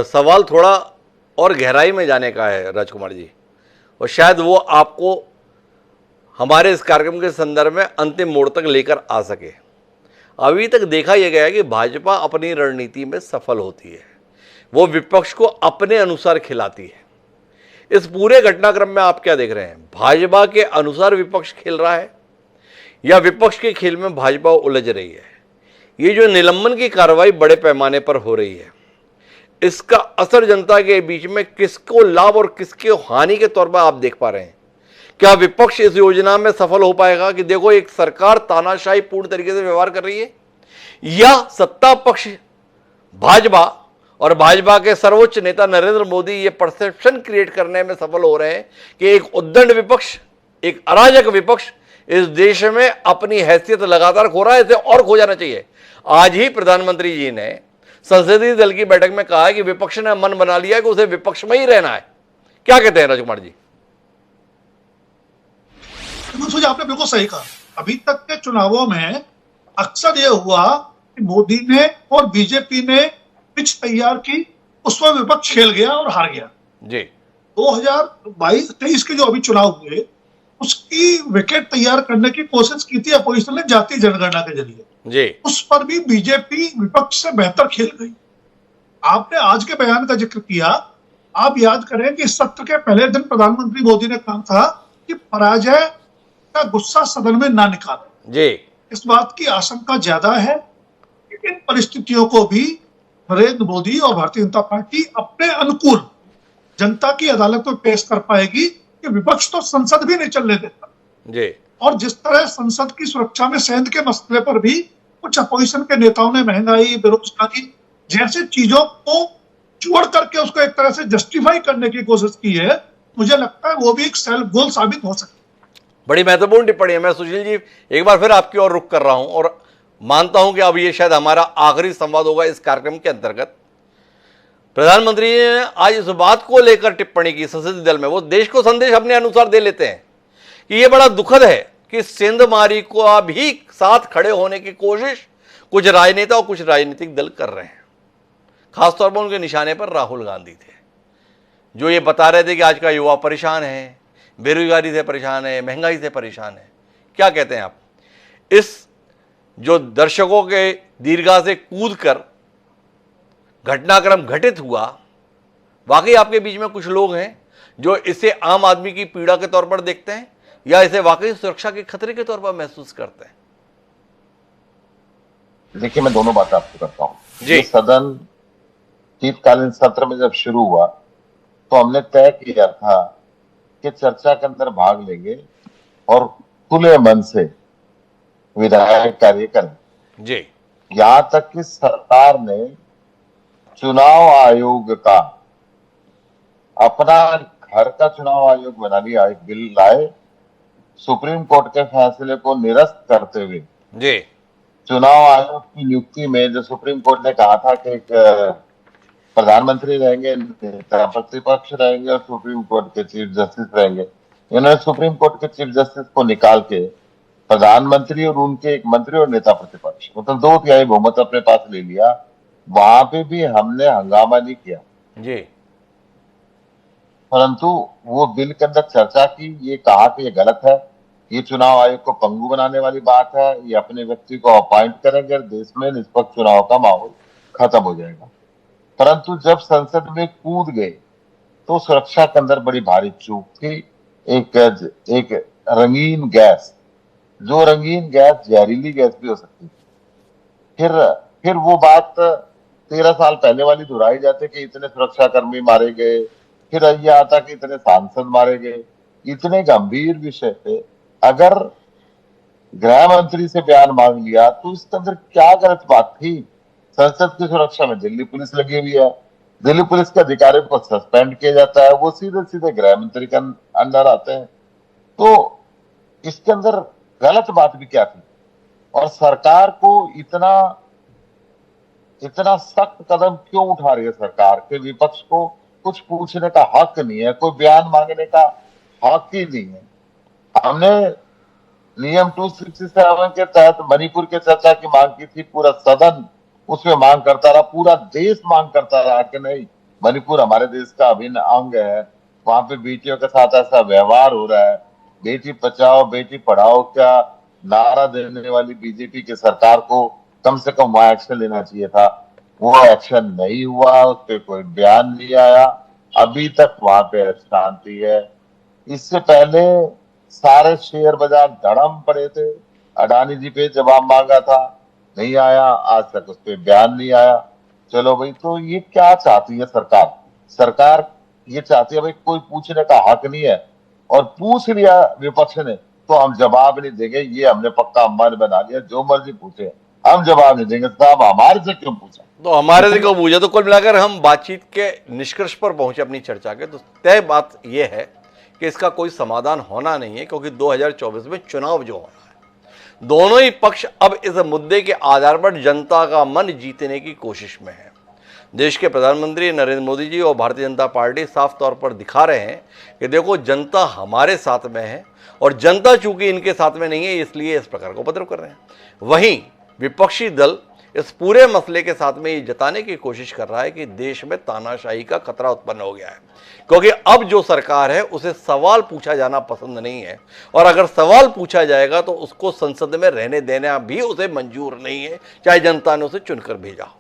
A: सवाल थोड़ा और गहराई में जाने का है राजकुमार जी, और शायद वो आपको हमारे इस कार्यक्रम के संदर्भ में अंतिम मोड़ तक लेकर आ सके। अभी तक देखा यह गया है कि भाजपा अपनी रणनीति में सफल होती है, वो विपक्ष को अपने अनुसार खिलाती है। इस पूरे घटनाक्रम में आप क्या देख रहे हैं? भाजपा के अनुसार विपक्ष खेल रहा है या विपक्ष के खेल में भाजपा उलझ रही है? ये जो निलंबन की कार्रवाई बड़े पैमाने पर हो रही है, इसका असर जनता के बीच में किसको लाभ और किसके हानि के तौर पर आप देख पा रहे हैं? क्या विपक्ष इस योजना में सफल हो पाएगा कि देखो एक सरकार तानाशाही पूर्ण तरीके से व्यवहार कर रही है, या सत्ता पक्ष भाजपा और भाजपा के सर्वोच्च नेता नरेंद्र मोदी ये परसेप्शन क्रिएट करने में सफल हो रहे हैं कि एक उद्दंड विपक्ष, एक अराजक विपक्ष इस देश में अपनी हैसियत लगातार खो रहा है, इसे और खो जाना चाहिए। आज ही प्रधानमंत्री जी ने संसदीय दल की बैठक में कहा है कि विपक्ष ने मन बना लिया है कि उसे विपक्ष में ही रहना है। क्या कहते हैं राजकुमार जी?
M: मनसुख जी, आपने बिल्कुल सही कहा। अभी तक के चुनावों में अक्सर यह हुआ कि मोदी ने और बीजेपी ने पिच तैयार की, उसमें विपक्ष खेल गया और हार गया।
A: जी
M: 2022-23 के जो अभी चुनाव हुए, उसकी विकेट तैयार करने की कोशिश की थी अपोजिशन ने जातीय जनगणना के जरिए
A: जी,
M: उस पर भी बीजेपी विपक्ष से बेहतर खेल गई। आपने आज के बयान का जिक्र किया, आप याद करें कि सत्र के पहले दिन प्रधानमंत्री मोदी ने कहा था कि पराजय का गुस्सा सदन में ना निकाले।
A: जी,
M: इस बात की आशंका ज्यादा है कि इन परिस्थितियों को भी नरेंद्र मोदी और भारतीय जनता पार्टी अपने अनुकूल जनता की अदालत में पेश कर पाएगी कि विपक्ष तो संसद भी नहीं चलने देता।
A: जी,
M: और जिस तरह संसद की सुरक्षा में सेंध के मसले पर भी कुछ अपोजिशन के नेताओं ने महंगाई, बेरोजगारी जैसी चीजों को जोड़ करके उसको एक तरह से जस्टिफाई करने की कोशिश की है, मुझे लगता है वो भी एक सेल्फ गोल साबित हो सकता है।
A: बड़ी महत्वपूर्ण टिप्पणी है। मैं सुशील जी एक बार फिर आपकी ओर रुख कर रहा हूं और मानता हूं कि अब ये शायद हमारा आखिरी संवाद होगा इस कार्यक्रम के अंतर्गत। प्रधानमंत्री ने आज इस बात को लेकर टिप्पणी की संसदीय दल में, वो देश को संदेश अपने अनुसार दे लेते हैं कि ये बड़ा दुखद है कि सेंधमारी को भी साथ खड़े होने की कोशिश कुछ राजनेता और कुछ राजनीतिक दल कर रहे हैं। खासतौर पर उनके निशाने पर राहुल गांधी थे, जो ये बता रहे थे कि आज का युवा परेशान है, बेरोजगारी से परेशान है, महंगाई से परेशान है। क्या कहते हैं आप? इस जो दर्शकों के दीर्घा से कूदकर घटनाक्रम घटित हुआ, वाकई आपके बीच में कुछ लोग हैं जो इसे आम आदमी की पीड़ा के तौर पर देखते हैं या इसे वाकई सुरक्षा के खतरे के तौर पर महसूस करते हैं?
K: देखिए, मैं दोनों बातें आपको करता हूँ।
A: जी।
K: सदन शीतकालीन सत्र में जब शुरू हुआ तो हमने तय किया था कि चर्चा के अंदर भाग लेंगे और खुले मन से विधायक कार्य करें।
A: जी,
K: यहां तक कि सरकार ने चुनाव आयोग का अपना घर का चुनाव आयोग बना लिया, एक बिल लाए, सुप्रीम कोर्ट के फैसले को निरस्त करते हुए
A: जी,
K: चुनाव आयोग की नियुक्ति में जो सुप्रीम कोर्ट ने कहा था कि एक प्रधानमंत्री रहेंगे, नेता प्रतिपक्ष रहेंगे और सुप्रीम कोर्ट के चीफ जस्टिस रहेंगे, इन्होंने सुप्रीम कोर्ट के चीफ जस्टिस को निकाल के प्रधानमंत्री और उनके एक मंत्री और नेता प्रतिपक्ष, मतलब 2/3 बहुमत अपने पास ले लिया। वहां पे भी हमने हंगामा नहीं किया
A: जी,
K: परंतु वो बिल के अंदर चर्चा की, ये कहा कि ये गलत है, ये चुनाव आयोग को पंगु बनाने वाली बात है, ये अपने व्यक्ति को अपॉइंट करेंगे, देश में निष्पक्ष चुनाव का माहौल खत्म हो जाएगा। परंतु जब संसद में कूद गए तो सुरक्षा के अंदर बड़ी भारी चूक थी। एक रंगीन गैस, जो रंगीन गैस जहरीली गैस भी हो सकती थी। फिर वो बात 13 साल पहले वाली दोहराई जाती कि इतने सुरक्षाकर्मी मारे गए, फिर ये आता कि इतने सांसद मारे गए। इतने गंभीर विषय पे अगर गृह मंत्री से बयान मांग लिया तो इसके अंदर क्या गलत बात थी? संसद की सुरक्षा में दिल्ली पुलिस लगी हुई है, दिल्ली पुलिस के अधिकारियों को सस्पेंड किया जाता है, वो सीधे सीधे गृह मंत्री के अंदर आते हैं। तो इसके अंदर गलत बात भी क्या थी? और सरकार को इतना सख्त कदम क्यों उठा रही है सरकार के? विपक्ष को कुछ पूछने का हक नहीं है, कोई बयान मांगने का हक ही नहीं है। हमने नियम 267 के तहत मणिपुर के चर्चा की मांग की थी, पूरा सदन उसमें मांग करता रहा, पूरा देश मांग करता रहा कि नहीं, मणिपुर हमारे देश का अभिन्न अंग है, वहां पे बेटियों के साथ ऐसा व्यवहार हो रहा है, बेटी बचाओ बेटी पढ़ाओ क्या नारा देने वाली बीजेपी की सरकार को कम से कम वहां एक्शन लेना चाहिए था। वो एक्शन नहीं हुआ, उस पर कोई बयान नहीं आया, अभी तक वहां पे शांति है। इससे पहले सारे शेयर बाजार धड़म पड़े थे, अडानी जी पे जवाब मांगा था, नहीं आया, आज तक उस पर बयान नहीं आया। चलो भाई, तो ये क्या चाहती है सरकार? सरकार ये चाहती है भाई कोई पूछने का हक नहीं है, और पूछ लिया विपक्ष ने तो हम जवाब नहीं देंगे, ये हमने पक्का अम्बानी बना लिया, जो मर्जी पूछे हम जवाब नहीं देंगे। साहब हमारे से क्यों पूछा?
A: तो हमारे से क्यों पूछा? तो कुल मिलाकर हम बातचीत के निष्कर्ष पर पहुंचे अपनी चर्चा के, तो तय बात यह है कि इसका कोई समाधान होना नहीं है, क्योंकि 2024 में चुनाव जो होना है, दोनों ही पक्ष अब इस मुद्दे के आधार पर जनता का मन जीतने की कोशिश में है। देश के प्रधानमंत्री नरेंद्र मोदी जी और भारतीय जनता पार्टी साफ तौर पर दिखा रहे हैं कि देखो जनता हमारे साथ में है, और जनता चूंकि इनके साथ में नहीं है इसलिए इस प्रकार का उपद्रव कर रहे हैं। वहीं विपक्षी दल इस पूरे मसले के साथ में ये जताने की कोशिश कर रहा है कि देश में तानाशाही का खतरा उत्पन्न हो गया है, क्योंकि अब जो सरकार है उसे सवाल पूछा जाना पसंद नहीं है, और अगर सवाल पूछा जाएगा तो उसको संसद में रहने देना भी उसे मंजूर नहीं है, चाहे जनता ने उसे चुनकर भेजा हो।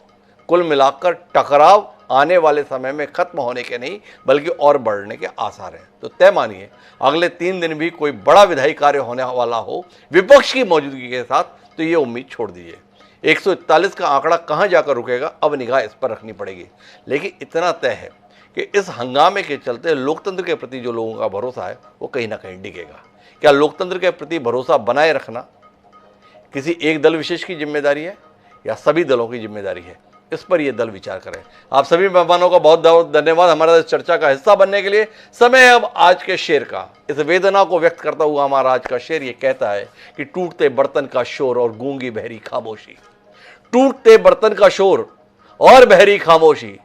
A: कुल मिलाकर टकराव आने वाले समय में खत्म होने के नहीं बल्कि और बढ़ने के आसार हैं। तो तय मानिए अगले 3 दिन भी कोई बड़ा विधायी कार्य होने वाला हो विपक्ष की मौजूदगी के साथ, तो ये उम्मीद छोड़ दीजिए। 141 का आंकड़ा कहां जाकर रुकेगा, अब निगाह इस पर रखनी पड़ेगी। लेकिन इतना तय है कि इस हंगामे के चलते लोकतंत्र के प्रति जो लोगों का भरोसा है वो कहीं ना कहीं डिगेगा। क्या लोकतंत्र के प्रति भरोसा बनाए रखना किसी एक दल विशेष की जिम्मेदारी है या सभी दलों की जिम्मेदारी है? इस पर ये दल विचार करें। आप सभी मेहमानों का बहुत बहुत धन्यवाद हमारा इस चर्चा का हिस्सा बनने के लिए। समय है अब आज के शेर का। इस वेदना को व्यक्त करता हुआ हमारा आज का शेर ये कहता है कि टूटते बर्तन का शोर और गूंगी बहरी खामोशी, टूटते बर्तन का शोर और बहरी खामोशी,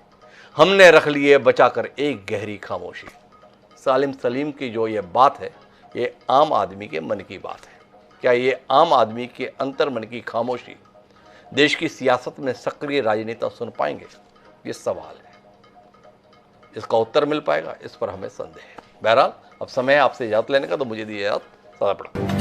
A: हमने रख लिए बचाकर एक गहरी खामोशी। सालिम सलीम की जो ये बात है ये आम आदमी के मन की बात है। क्या ये आम आदमी के अंतर मन की खामोशी देश की सियासत में सक्रिय राजनेता सुन पाएंगे? ये सवाल है। इसका उत्तर मिल पाएगा, इस पर हमें संदेह है। बहरहाल अब समय है आपसे इजाजत लेने का, तो मुझे दिए इजाजत। सदा प्रणाम।